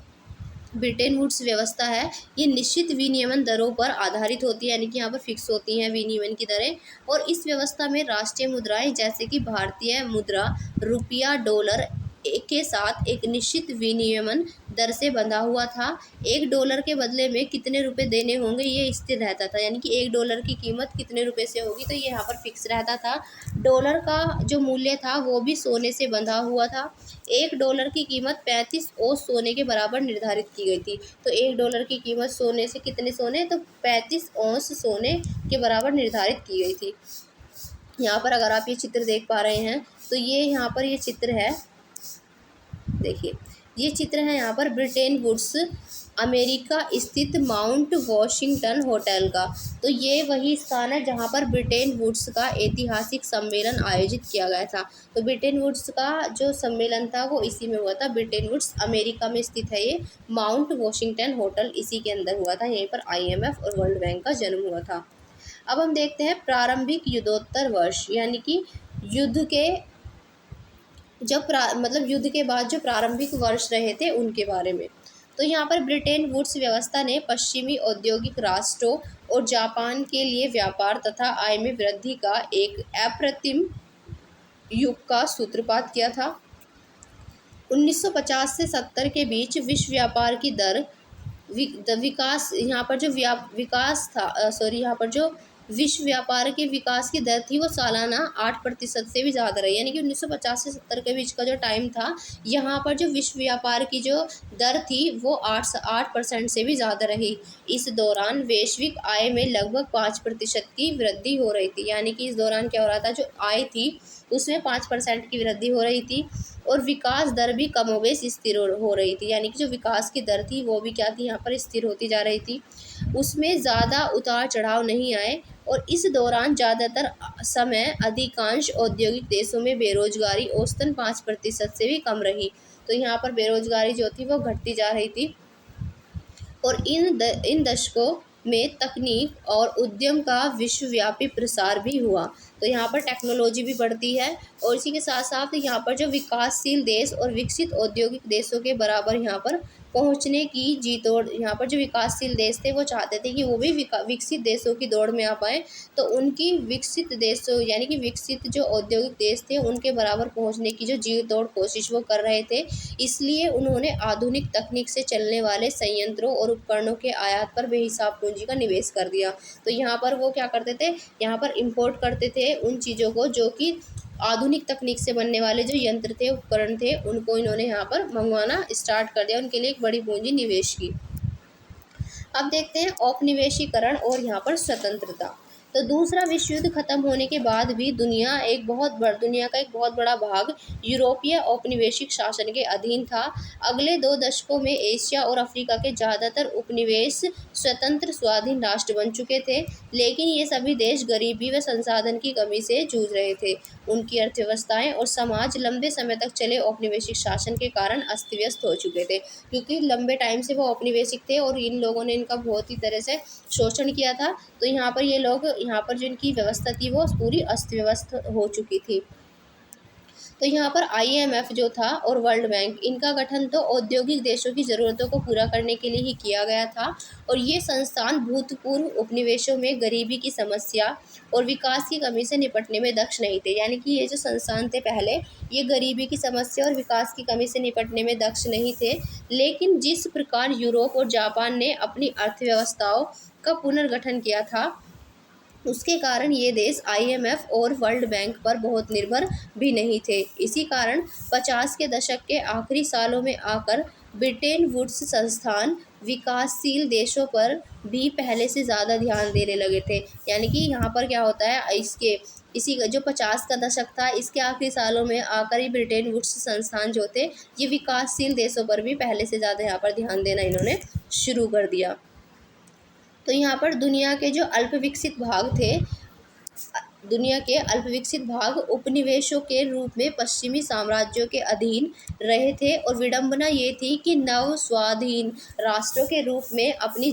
ब्रिटेन वुड्स व्यवस्था है ये निश्चित विनियमन दरों पर आधारित होती है, यानी कि यहाँ पर फिक्स होती हैं विनियमन की दरें। और इस व्यवस्था में राष्ट्रीय मुद्राएं जैसे कि भारतीय मुद्रा, रुपया, डॉलर के साथ एक निश्चित विनियमन दर से बंधा हुआ था। $1 के बदले में कितने रुपए देने होंगे ये स्थिर रहता था, यानी कि $1 की कीमत कितने रुपए से होगी तो ये यहाँ पर फिक्स रहता था। डॉलर का जो मूल्य था वो भी सोने से बंधा हुआ था। $1 की कीमत 35 औंस सोने के बराबर निर्धारित की गई थी। तो $1 की कीमत सोने से कितने सोने? तो 35 औंस सोने के बराबर निर्धारित की गई थी। यहाँ पर अगर आप ये चित्र देख पा रहे हैं तो ये यहाँ पर ये चित्र है, देखिए ये चित्र है यहाँ पर ब्रिटेन वुड्स अमेरिका स्थित माउंट वॉशिंगटन होटल का। तो ये वही स्थान है जहाँ पर ब्रिटेन वुड्स का ऐतिहासिक सम्मेलन आयोजित किया गया था। तो ब्रिटेन वुड्स का जो सम्मेलन था वो इसी में हुआ था। ब्रिटेन वुड्स अमेरिका में स्थित है, ये माउंट वॉशिंगटन होटल इसी के अंदर हुआ था। यहीं पर IMF और वर्ल्ड बैंक का जन्म हुआ था। अब हम देखते हैं प्रारंभिक युद्धोत्तर वर्ष, यानी कि युद्ध के युद्ध के बाद जो प्रारंभिक वर्ष रहे थे उनके बारे में। तो यहाँ पर ब्रिटेन वुड्स व्यवस्था ने पश्चिमी औद्योगिक राष्ट्रों और जापान के लिए व्यापार तथा आय में वृद्धि का एक अप्रतिम युग का सूत्रपात किया था। 1950 से 70 के बीच विश्व व्यापार की दर विकास यहाँ पर जो विकास था यहाँ पर जो विश्व व्यापार के विकास की दर थी वो सालाना 8% से भी ज़्यादा रही। यानी कि 1950 से 70 के बीच का जो टाइम था यहाँ पर जो विश्व व्यापार की जो दर थी वो 8% से भी ज़्यादा रही। इस दौरान वैश्विक आय में लगभग 5% की वृद्धि हो रही थी। यानी कि इस दौरान क्या हो रहा था, जो आय थी उसमें 5% की वृद्धि हो रही थी और विकास दर भी कमोबेश स्थिर हो रही थी। यानी कि जो विकास की दर थी वो भी क्या थी, यहाँ पर स्थिर होती जा रही थी, उसमें ज़्यादा उतार चढ़ाव नहीं आए। और इस दौरान ज़्यादातर समय अधिकांश औद्योगिक देशों में बेरोजगारी औसतन 5% से भी कम रही। तो यहाँ पर बेरोजगारी जो थी वो घटती जा रही थी। और इन दशकों में तकनीक और उद्यम का विश्वव्यापी प्रसार भी हुआ। तो यहाँ पर टेक्नोलॉजी भी बढ़ती है और इसी के साथ साथ यहाँ पर जो विकासशील देश और विकसित औद्योगिक देशों के बराबर यहाँ पर पहुंचने की जी तोड़ यहाँ पर जो विकासशील देश थे वो चाहते थे कि वो भी विकसित देशों की दौड़ में आ पाए। तो उनकी विकसित देशों यानी कि विकसित जो औद्योगिक देश थे उनके बराबर पहुंचने की जो जी तोड़ कोशिश वो कर रहे थे। इसलिए उन्होंने आधुनिक तकनीक से चलने वाले संयंत्रों और उपकरणों के आयात पर बेहिसाब पूंजी का निवेश कर दिया। तो यहाँ पर वो क्या करते थे, यहाँ पर इम्पोर्ट करते थे उन चीज़ों को जो कि आधुनिक तकनीक से बनने वाले जो यंत्र थे, उपकरण थे, उनको इन्होंने यहाँ पर मंगवाना स्टार्ट कर दिया, उनके लिए एक बड़ी पूंजी निवेश की। अब देखते हैं औपनिवेशीकरण और यहाँ पर स्वतंत्रता। तो दूसरा विश्व युद्ध खत्म होने के बाद भी दुनिया का एक बहुत बड़ा भाग यूरोपीय औपनिवेशिक शासन के अधीन था। अगले 2 दशकों में एशिया और अफ्रीका के ज़्यादातर उपनिवेश स्वतंत्र स्वाधीन राष्ट्र बन चुके थे, लेकिन ये सभी देश गरीबी व संसाधन की कमी से जूझ रहे थे। उनकी अर्थव्यवस्थाएं और समाज लंबे समय तक चले औपनिवेशिक शासन के कारण अस्त व्यस्त हो चुके थे, क्योंकि लंबे टाइम से वो औपनिवेशिक थे और इन लोगों ने इनका बहुत ही तरह से शोषण किया था। तो यहाँ पर ये लोग, यहाँ पर जो इनकी व्यवस्था थी वो पूरी अस्त व्यस्त हो चुकी थी। तो यहाँ पर IMF जो था और वर्ल्ड बैंक, इनका गठन तो औद्योगिक देशों की ज़रूरतों को पूरा करने के लिए ही किया गया था। और ये संस्थान भूतपूर्व उपनिवेशों में गरीबी की समस्या और विकास की कमी से निपटने में दक्ष नहीं थे। यानी कि ये जो संस्थान थे पहले, ये गरीबी की समस्या और विकास की कमी से निपटने में दक्ष नहीं थे। लेकिन जिस प्रकार यूरोप और जापान ने अपनी अर्थव्यवस्थाओं का पुनर्गठन किया था, उसके कारण ये देश IMF और वर्ल्ड बैंक पर बहुत निर्भर भी नहीं थे। इसी कारण 50 के दशक के आखिरी सालों में आकर ब्रिटेन वुड्स संस्थान विकासशील देशों पर भी पहले से ज़्यादा ध्यान देने लगे थे। यानी कि यहाँ पर क्या होता है, इसी जो 50 का दशक था, इसके आखिरी सालों में आकर ही ब्रिटेन वुड्स संस्थान जो थे, ये विकासशील देशों पर भी पहले से ज़्यादा यहाँ पर ध्यान देना इन्होंने शुरू कर दिया। तो यहाँ पर दुनिया के जो अल्पविकसित भाग थे, दुनिया के अल्पविकसित भाग उपनिवेशों के रूप में पश्चिमी साम्राज्यों के अधीन रहे थे। और विडंबना ये थी कि नव स्वाधीन राष्ट्रों के रूप में अपनी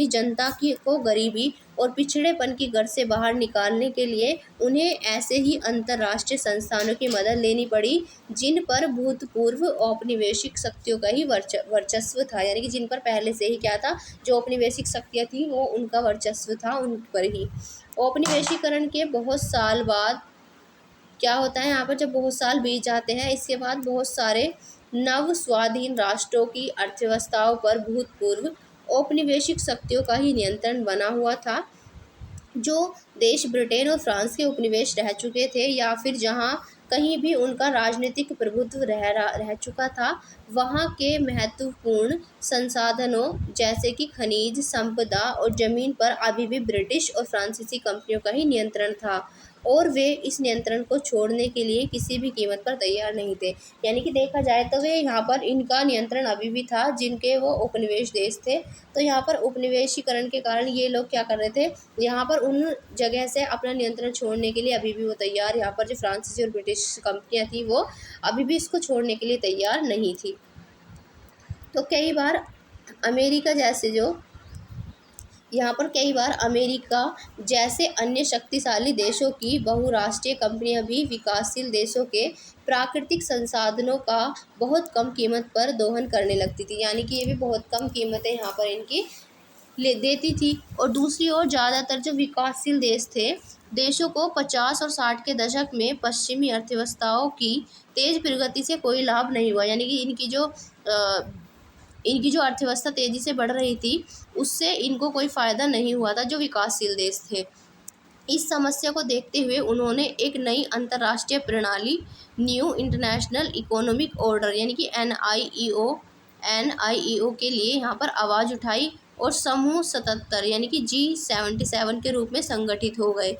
जनता को गरीबी और पिछड़ेपन की गर्त से बाहर निकालने के लिए उन्हें ऐसे ही अंतर्राष्ट्रीय संस्थानों की मदद लेनी पड़ी जिन पर भूतपूर्व औपनिवेशिक शक्तियों का ही वर्चस्व था। यानी कि जिन पर पहले से ही क्या था, जो औपनिवेशिक शक्तियाँ थी वो उनका वर्चस्व था उन पर ही। औपनिवेशीकरण के बहुत साल बाद क्या होता है, यहाँ पर जब बहुत साल बीत जाते हैं, इसके बाद बहुत सारे नव स्वाधीन राष्ट्रों की अर्थव्यवस्थाओं पर भूतपूर्व औपनिवेशिक शक्तियों का ही नियंत्रण बना हुआ था। जो देश ब्रिटेन और फ्रांस के उपनिवेश रह चुके थे या फिर जहाँ कहीं भी उनका राजनीतिक प्रभुत्व रह चुका था, वहाँ के महत्वपूर्ण संसाधनों जैसे कि खनिज संपदा और ज़मीन पर अभी भी ब्रिटिश और फ्रांसीसी कंपनियों का ही नियंत्रण था, और वे इस नियंत्रण को छोड़ने के लिए किसी भी कीमत पर तैयार नहीं थे। यानी कि देखा जाए तो वे यहाँ पर इनका नियंत्रण अभी भी था, जिनके वो उपनिवेश देश थे। तो यहाँ पर उपनिवेशीकरण के कारण ये लोग क्या कर रहे थे, यहाँ पर उन जगह से अपना नियंत्रण छोड़ने के लिए अभी भी वो तैयार, यहाँ पर जो फ्रांसीसी और ब्रिटिश कंपनियाँ थी वो अभी भी इसको छोड़ने के लिए तैयार नहीं थी। तो कई बार अमेरिका जैसे जो यहाँ पर कई बार अमेरिका जैसे अन्य शक्तिशाली देशों की बहुराष्ट्रीय कंपनियां भी विकासशील देशों के प्राकृतिक संसाधनों का बहुत कम कीमत पर दोहन करने लगती थी। यानी कि ये भी बहुत कम कीमतें यहाँ पर इनकी देती थी। और दूसरी ओर ज़्यादातर जो विकासशील देश थे, देशों को 50 और 60 के दशक में पश्चिमी अर्थव्यवस्थाओं की तेज़ प्रगति से कोई लाभ नहीं हुआ। यानी कि इनकी जो अर्थव्यवस्था तेज़ी से बढ़ रही थी, उससे इनको कोई फ़ायदा नहीं हुआ था, जो विकासशील देश थे। इस समस्या को देखते हुए उन्होंने एक नई अंतर्राष्ट्रीय प्रणाली, न्यू इंटरनेशनल इकोनॉमिक ऑर्डर यानी कि NIEO के लिए यहाँ पर आवाज़ उठाई और समूह 77 यानी कि G77 के रूप में संगठित हो गए।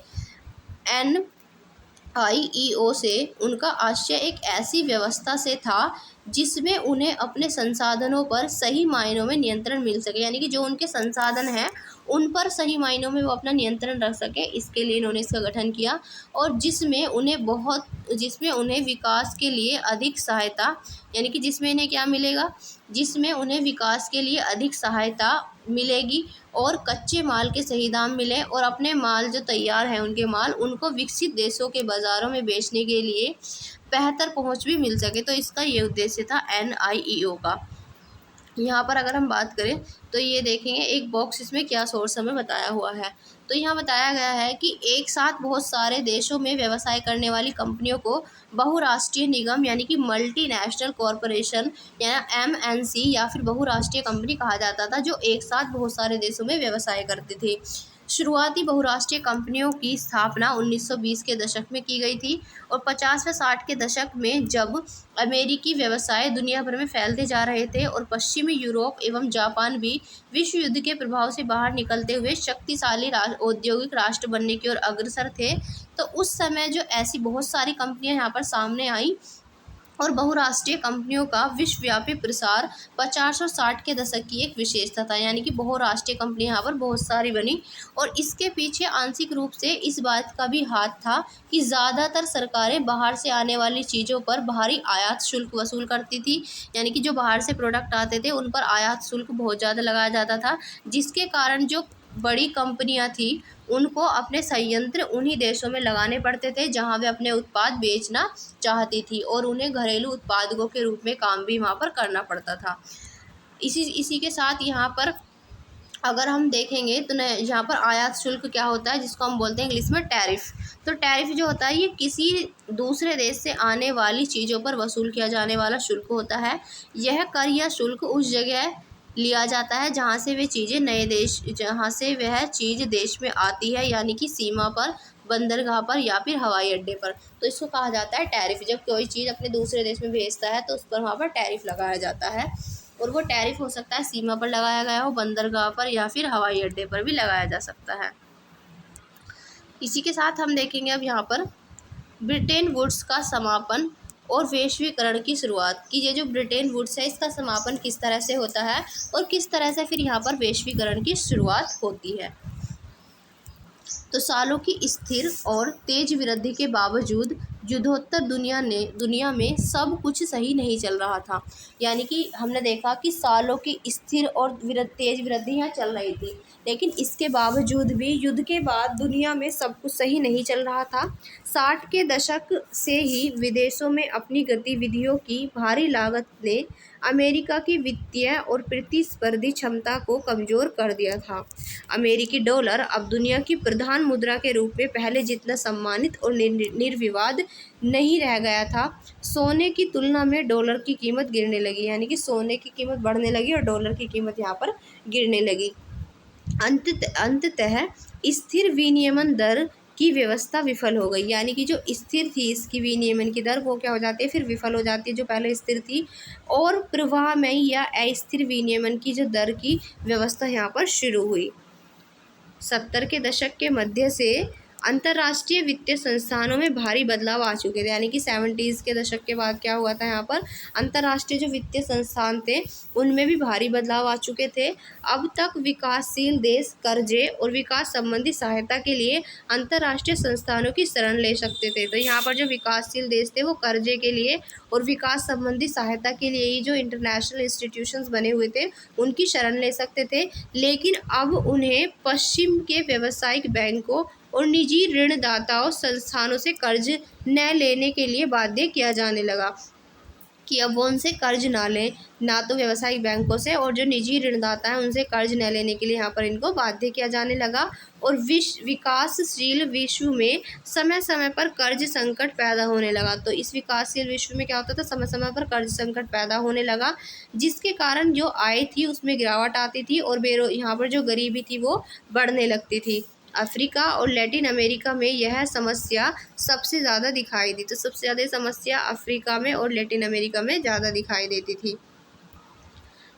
NIEO से उनका आशय एक ऐसी व्यवस्था से था जिसमें उन्हें अपने संसाधनों पर सही मायनों में नियंत्रण मिल सके। यानी कि जो उनके संसाधन हैं उन पर सही मायनों में वो अपना नियंत्रण रख सके, इसके लिए इन्होंने इसका गठन किया। और जिसमें उन्हें विकास के लिए अधिक सहायता, यानी कि जिसमें इन्हें क्या मिलेगा, जिसमें उन्हें विकास के लिए अधिक सहायता मिलेगी और कच्चे माल के सही दाम मिले, और अपने माल जो तैयार हैं उनके माल उनको विकसित देशों के बाज़ारों में बेचने के लिए बेहतर पहुंच भी मिल सके। तो इसका ये उद्देश्य था NIEO का। यहाँ पर अगर हम बात करें तो ये देखेंगे एक बॉक्स, इसमें क्या सोर्स हमें बताया हुआ है। तो यहाँ बताया गया है कि एक साथ बहुत सारे देशों में व्यवसाय करने वाली कंपनियों को बहुराष्ट्रीय निगम यानी कि मल्टीनेशनल कॉरपोरेशन या एमएनसी या फिर बहुराष्ट्रीय कंपनी कहा जाता था, जो एक साथ बहुत सारे देशों में व्यवसाय करते थे। शुरुआती बहुराष्ट्रीय कंपनियों की स्थापना 1920 के दशक में की गई थी और 50 व 60 के दशक में जब अमेरिकी व्यवसाय दुनिया भर में फैलते जा रहे थे और पश्चिमी यूरोप एवं जापान भी विश्व युद्ध के प्रभाव से बाहर निकलते हुए शक्तिशाली औद्योगिक राष्ट्र बनने की ओर अग्रसर थे, तो उस समय जो ऐसी बहुत सारी कंपनियां यहाँ पर सामने आई और बहुराष्ट्रीय कंपनियों का विश्वव्यापी प्रसार 50 और 60 के दशक की एक विशेषता था। यानी कि बहुराष्ट्रीय कंपनियां यहाँ पर बहुत सारी बनी और इसके पीछे आंशिक रूप से इस बात का भी हाथ था कि ज़्यादातर सरकारें बाहर से आने वाली चीज़ों पर भारी आयात शुल्क वसूल करती थी। यानी कि जो बाहर से प्रोडक्ट आते थे उन पर आयात शुल्क बहुत ज़्यादा लगाया जाता था, जिसके कारण जो बड़ी कंपनियां थी उनको अपने संयंत्र उन्हीं देशों में लगाने पड़ते थे जहां वे अपने उत्पाद बेचना चाहती थी और उन्हें घरेलू उत्पादकों के रूप में काम भी वहाँ पर करना पड़ता था। इसी के साथ यहाँ पर अगर हम देखेंगे तो यहाँ पर आयात शुल्क क्या होता है, जिसको हम बोलते हैं इंग्लिश में टैरिफ। तो टैरिफ जो होता है ये किसी दूसरे देश से आने वाली चीज़ों पर वसूल किया जाने वाला शुल्क होता है। यह कर या शुल्क उस जगह लिया जाता है जहाँ से वह चीज़ देश में आती है, यानी कि सीमा पर, बंदरगाह पर या फिर हवाई अड्डे पर। तो इसको कहा जाता है टैरिफ। जब कोई चीज़ अपने दूसरे देश में भेजता है तो उस पर वहाँ पर टैरिफ लगाया जाता है और वो टैरिफ हो सकता है सीमा पर लगाया गया हो, बंदरगाह पर या फिर हवाई अड्डे पर भी लगाया जा सकता है। इसी के साथ हम देखेंगे अब यहाँ पर ब्रिटेन वुड्स का समापन और वैश्वीकरण की शुरुआत की। ये जो ब्रिटेन वुड्स है इसका समापन किस तरह से होता है और किस तरह से फिर यहाँ पर वैश्वीकरण की शुरुआत होती है। तो सालों की स्थिर और तेज वृद्धि के बावजूद युद्धोत्तर दुनिया में सब कुछ सही नहीं चल रहा था। यानी कि हमने देखा कि सालों की स्थिर और तेज वृद्धि यहाँ चल रही थी, लेकिन इसके बावजूद भी युद्ध के बाद दुनिया में सब कुछ सही नहीं चल रहा था। 60 के दशक से ही विदेशों में अपनी गतिविधियों की भारी लागत ने अमेरिका की वित्तीय और प्रतिस्पर्धी क्षमता को कमज़ोर कर दिया था। अमेरिकी डॉलर अब दुनिया की प्रधान मुद्रा के रूप में पहले जितना सम्मानित और निर्विवाद नहीं रह गया था। सोने की तुलना में डॉलर की कीमत गिरने लगी, यानी कि सोने की कीमत बढ़ने लगी और डॉलर की कीमत यहाँ पर गिरने लगी। अंततः स्थिर विनियमन दर की व्यवस्था विफल हो गई। यानी कि जो स्थिर थी इसकी विनियमन की दर वो क्या हो जाती है, फिर विफल हो जाती है जो पहले स्थिर थी, और प्रवाहमयी या अस्थिर विनियमन की जो दर की व्यवस्था यहाँ पर शुरू हुई। 70 के दशक के मध्य से अंतर्राष्ट्रीय वित्तीय संस्थानों में भारी बदलाव आ चुके थे। यानी कि 70s के दशक के बाद क्या हुआ था, यहाँ पर अंतर्राष्ट्रीय जो वित्तीय संस्थान थे उनमें भी भारी बदलाव आ चुके थे। अब तक विकासशील देश कर्जे और विकास संबंधी सहायता के लिए अंतर्राष्ट्रीय संस्थानों की शरण ले सकते थे। तो यहाँ पर जो विकासशील देश थे वो कर्जे के लिए और विकास संबंधी सहायता के लिए ही जो इंटरनेशनल इंस्टीट्यूशंस बने हुए थे उनकी शरण ले सकते थे, लेकिन अब उन्हें पश्चिम के व्यावसायिक बैंकों और निजी ऋणदाताओं संस्थानों से कर्ज न लेने के लिए बाध्य किया जाने लगा कि अब वो उनसे कर्ज ना लें, ना तो व्यावसायिक बैंकों से, और जो निजी ऋणदाता हैं उनसे कर्ज न लेने के लिए यहाँ पर इनको बाध्य किया जाने लगा। और विकासशील विश्व में समय समय पर कर्ज संकट पैदा होने लगा। तो इस विकासशील विश्व में क्या होता था, समय समय पर कर्ज संकट पैदा होने लगा, जिसके कारण जो आय थी उसमें गिरावट आती थी और यहाँ पर जो गरीबी थी वो बढ़ने लगती थी। अफ्रीका और लैटिन अमेरिका में यह समस्या सबसे ज़्यादा दिखाई दी। तो सबसे ज़्यादा समस्या अफ्रीका में और लैटिन अमेरिका में ज़्यादा दिखाई देती थी।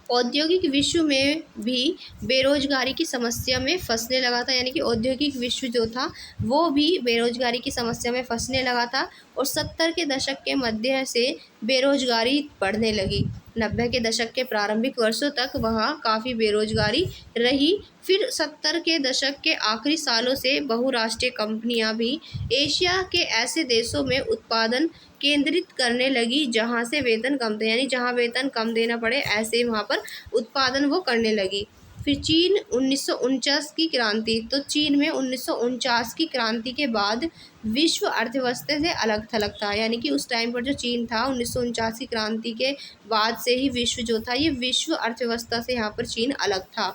औद्योगिक विश्व में भी बेरोजगारी की समस्या में फंसने लगा था। यानी कि औद्योगिक विश्व जो था वो भी बेरोजगारी की समस्या में फंसने लगा था और 70 के दशक के मध्य से बेरोजगारी बढ़ने लगी। 90 के दशक के प्रारंभिक वर्षों तक वहाँ काफ़ी बेरोजगारी रही। फिर 70 के दशक के आखिरी सालों से बहुराष्ट्रीय कंपनियां भी एशिया के ऐसे देशों में उत्पादन केंद्रित करने लगी जहां से वेतन कम थे। यानी जहां वेतन कम देना पड़े ऐसे वहां पर उत्पादन वो करने लगी। फिर चीन 1949 की क्रांति, तो चीन में 1949 की क्रांति के बाद विश्व अर्थव्यवस्था से अलग थलग था, यानी कि उस टाइम पर जो चीन था 1949 की क्रांति के बाद से ही विश्व जो था ये विश्व अर्थव्यवस्था से यहाँ पर चीन अलग था।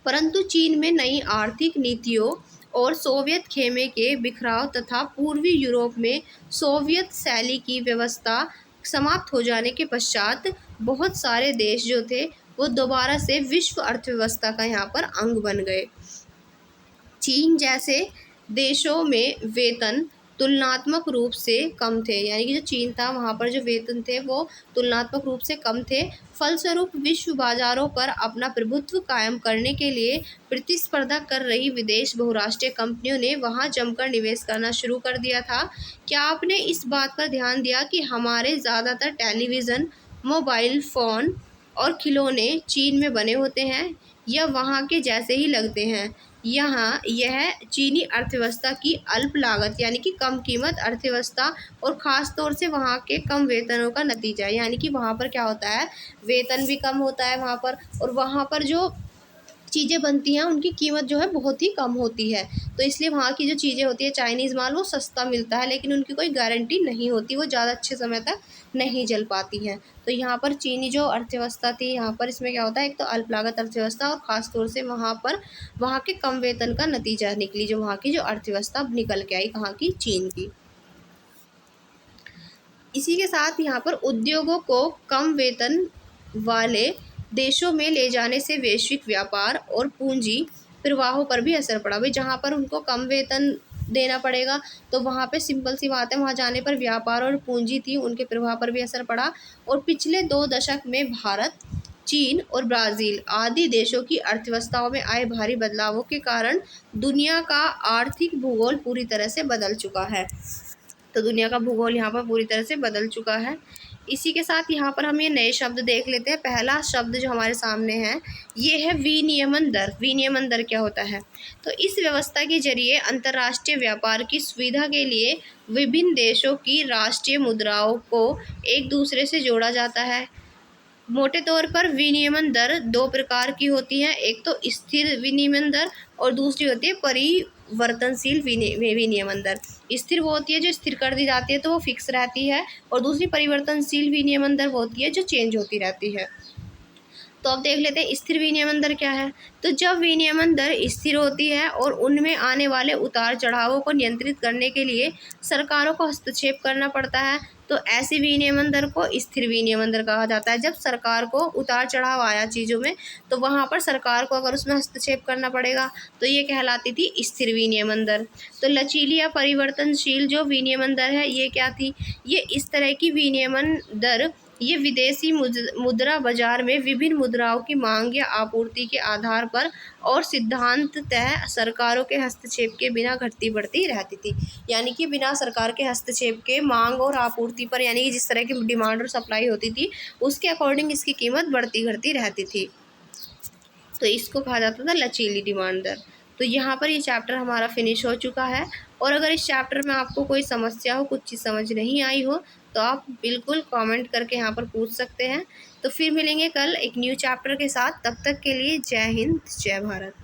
परंतु चीन में नई आर्थिक नीतियों और सोवियत खेमे के बिखराव तथा पूर्वी यूरोप में सोवियत शैली की व्यवस्था समाप्त हो जाने के पश्चात बहुत सारे देश जो थे वो दोबारा से विश्व अर्थव्यवस्था का यहाँ पर अंग बन गए। चीन जैसे देशों में वेतन तुलनात्मक रूप से कम थे, यानी कि जो चीन था वहाँ पर जो वेतन थे वो तुलनात्मक रूप से कम थे। फलस्वरूप विश्व बाजारों पर अपना प्रभुत्व कायम करने के लिए प्रतिस्पर्धा कर रही विदेश बहुराष्ट्रीय कंपनियों ने वहाँ जमकर निवेश करना शुरू कर दिया था। क्या आपने इस बात पर ध्यान दिया कि हमारे ज़्यादातर टेलीविज़न, मोबाइल फ़ोन और खिलौने चीन में बने होते हैं या वहाँ के जैसे ही लगते हैं? यहाँ यह चीनी अर्थव्यवस्था की अल्प लागत यानी कि कम कीमत अर्थव्यवस्था और ख़ास तौर से वहाँ के कम वेतनों का नतीजा है। यानी कि वहाँ पर क्या होता है, वेतन भी कम होता है वहाँ पर, और वहाँ पर जो चीज़ें बनती हैं उनकी कीमत जो है बहुत ही कम होती है। तो इसलिए वहाँ की जो चीज़ें होती है चाइनीज़ माल वो सस्ता मिलता है, लेकिन उनकी कोई गारंटी नहीं होती, वो ज़्यादा अच्छे समय तक नहीं चल पाती हैं। तो यहाँ पर चीनी जो अर्थव्यवस्था थी यहाँ पर इसमें क्या होता है, एक तो अल्प लागत अर्थव्यवस्था और ख़ास तौर से वहाँ पर वहाँ के कम वेतन का नतीजा निकली जो वहाँ की जो अर्थव्यवस्था निकल के आई कहाँ की, चीन की। इसी के साथ यहाँ पर उद्योगों को कम वेतन वाले देशों में ले जाने से वैश्विक व्यापार और पूंजी प्रवाहों पर भी असर पड़ा। भाई जहाँ पर उनको कम वेतन देना पड़ेगा तो वहाँ पे सिंपल सी बात है, वहाँ जाने पर व्यापार और पूंजी थी उनके प्रवाह पर भी असर पड़ा। और पिछले 2 दशक में भारत, चीन और ब्राज़ील आदि देशों की अर्थव्यवस्थाओं में आए भारी बदलावों के कारण दुनिया का आर्थिक भूगोल पूरी तरह से बदल चुका है। तो दुनिया का भूगोल यहाँ पर पूरी तरह से बदल चुका है। इसी के साथ यहाँ पर हम ये नए शब्द देख लेते हैं। पहला शब्द जो हमारे सामने है ये है विनियमन दर। विनियमन दर क्या होता है, तो इस व्यवस्था के जरिए अंतर्राष्ट्रीय व्यापार की सुविधा के लिए विभिन्न देशों की राष्ट्रीय मुद्राओं को एक दूसरे से जोड़ा जाता है। मोटे तौर पर विनियमन दर 2 प्रकार की होती है, एक तो स्थिर विनिमय दर और दूसरी होती है परिवर्तनशील विनियमन दर। स्थिर वो होती है जो स्थिर कर दी जाती है तो वो फिक्स रहती है, और दूसरी परिवर्तनशील विनियमन दर वो होती है जो चेंज होती रहती है। तो अब देख लेते हैं स्थिर विनियमन दर क्या है। तो जब विनियमन दर स्थिर होती है और उनमें आने वाले उतार चढ़ावों को नियंत्रित करने के लिए सरकारों को हस्तक्षेप करना पड़ता है, तो ऐसी विनियमन दर को स्थिर विनियमन दर कहा जाता है। जब सरकार को उतार चढ़ाव आया चीज़ों में तो वहाँ पर सरकार को अगर उसमें हस्तक्षेप करना पड़ेगा तो ये कहलाती थी स्थिर विनियमन दर। तो लचीली या परिवर्तनशील जो विनियमन दर है ये क्या थी, ये इस तरह की विनियमन दर ये विदेशी मुद्रा बाजार में विभिन्न मुद्राओं की मांग या आपूर्ति के आधार पर और सिद्धांततः सरकारों के हस्तक्षेप के बिना घटती बढ़ती रहती थी। यानी कि बिना सरकार के हस्तक्षेप के मांग और आपूर्ति पर, यानी कि जिस तरह की डिमांड और सप्लाई होती थी उसके अकॉर्डिंग इसकी कीमत बढ़ती घटती रहती थी। तो इसको कहा जाता था लचीली डिमांड दर। तो यहाँ पर ये चैप्टर हमारा फिनिश हो चुका है। और अगर इस चैप्टर में आपको कोई समस्या हो, कुछ चीज़ समझ नहीं आई हो तो आप बिल्कुल कमेंट करके यहाँ पर पूछ सकते हैं। तो फिर मिलेंगे कल एक न्यू चैप्टर के साथ, तब तक के लिए जय हिंद जय भारत।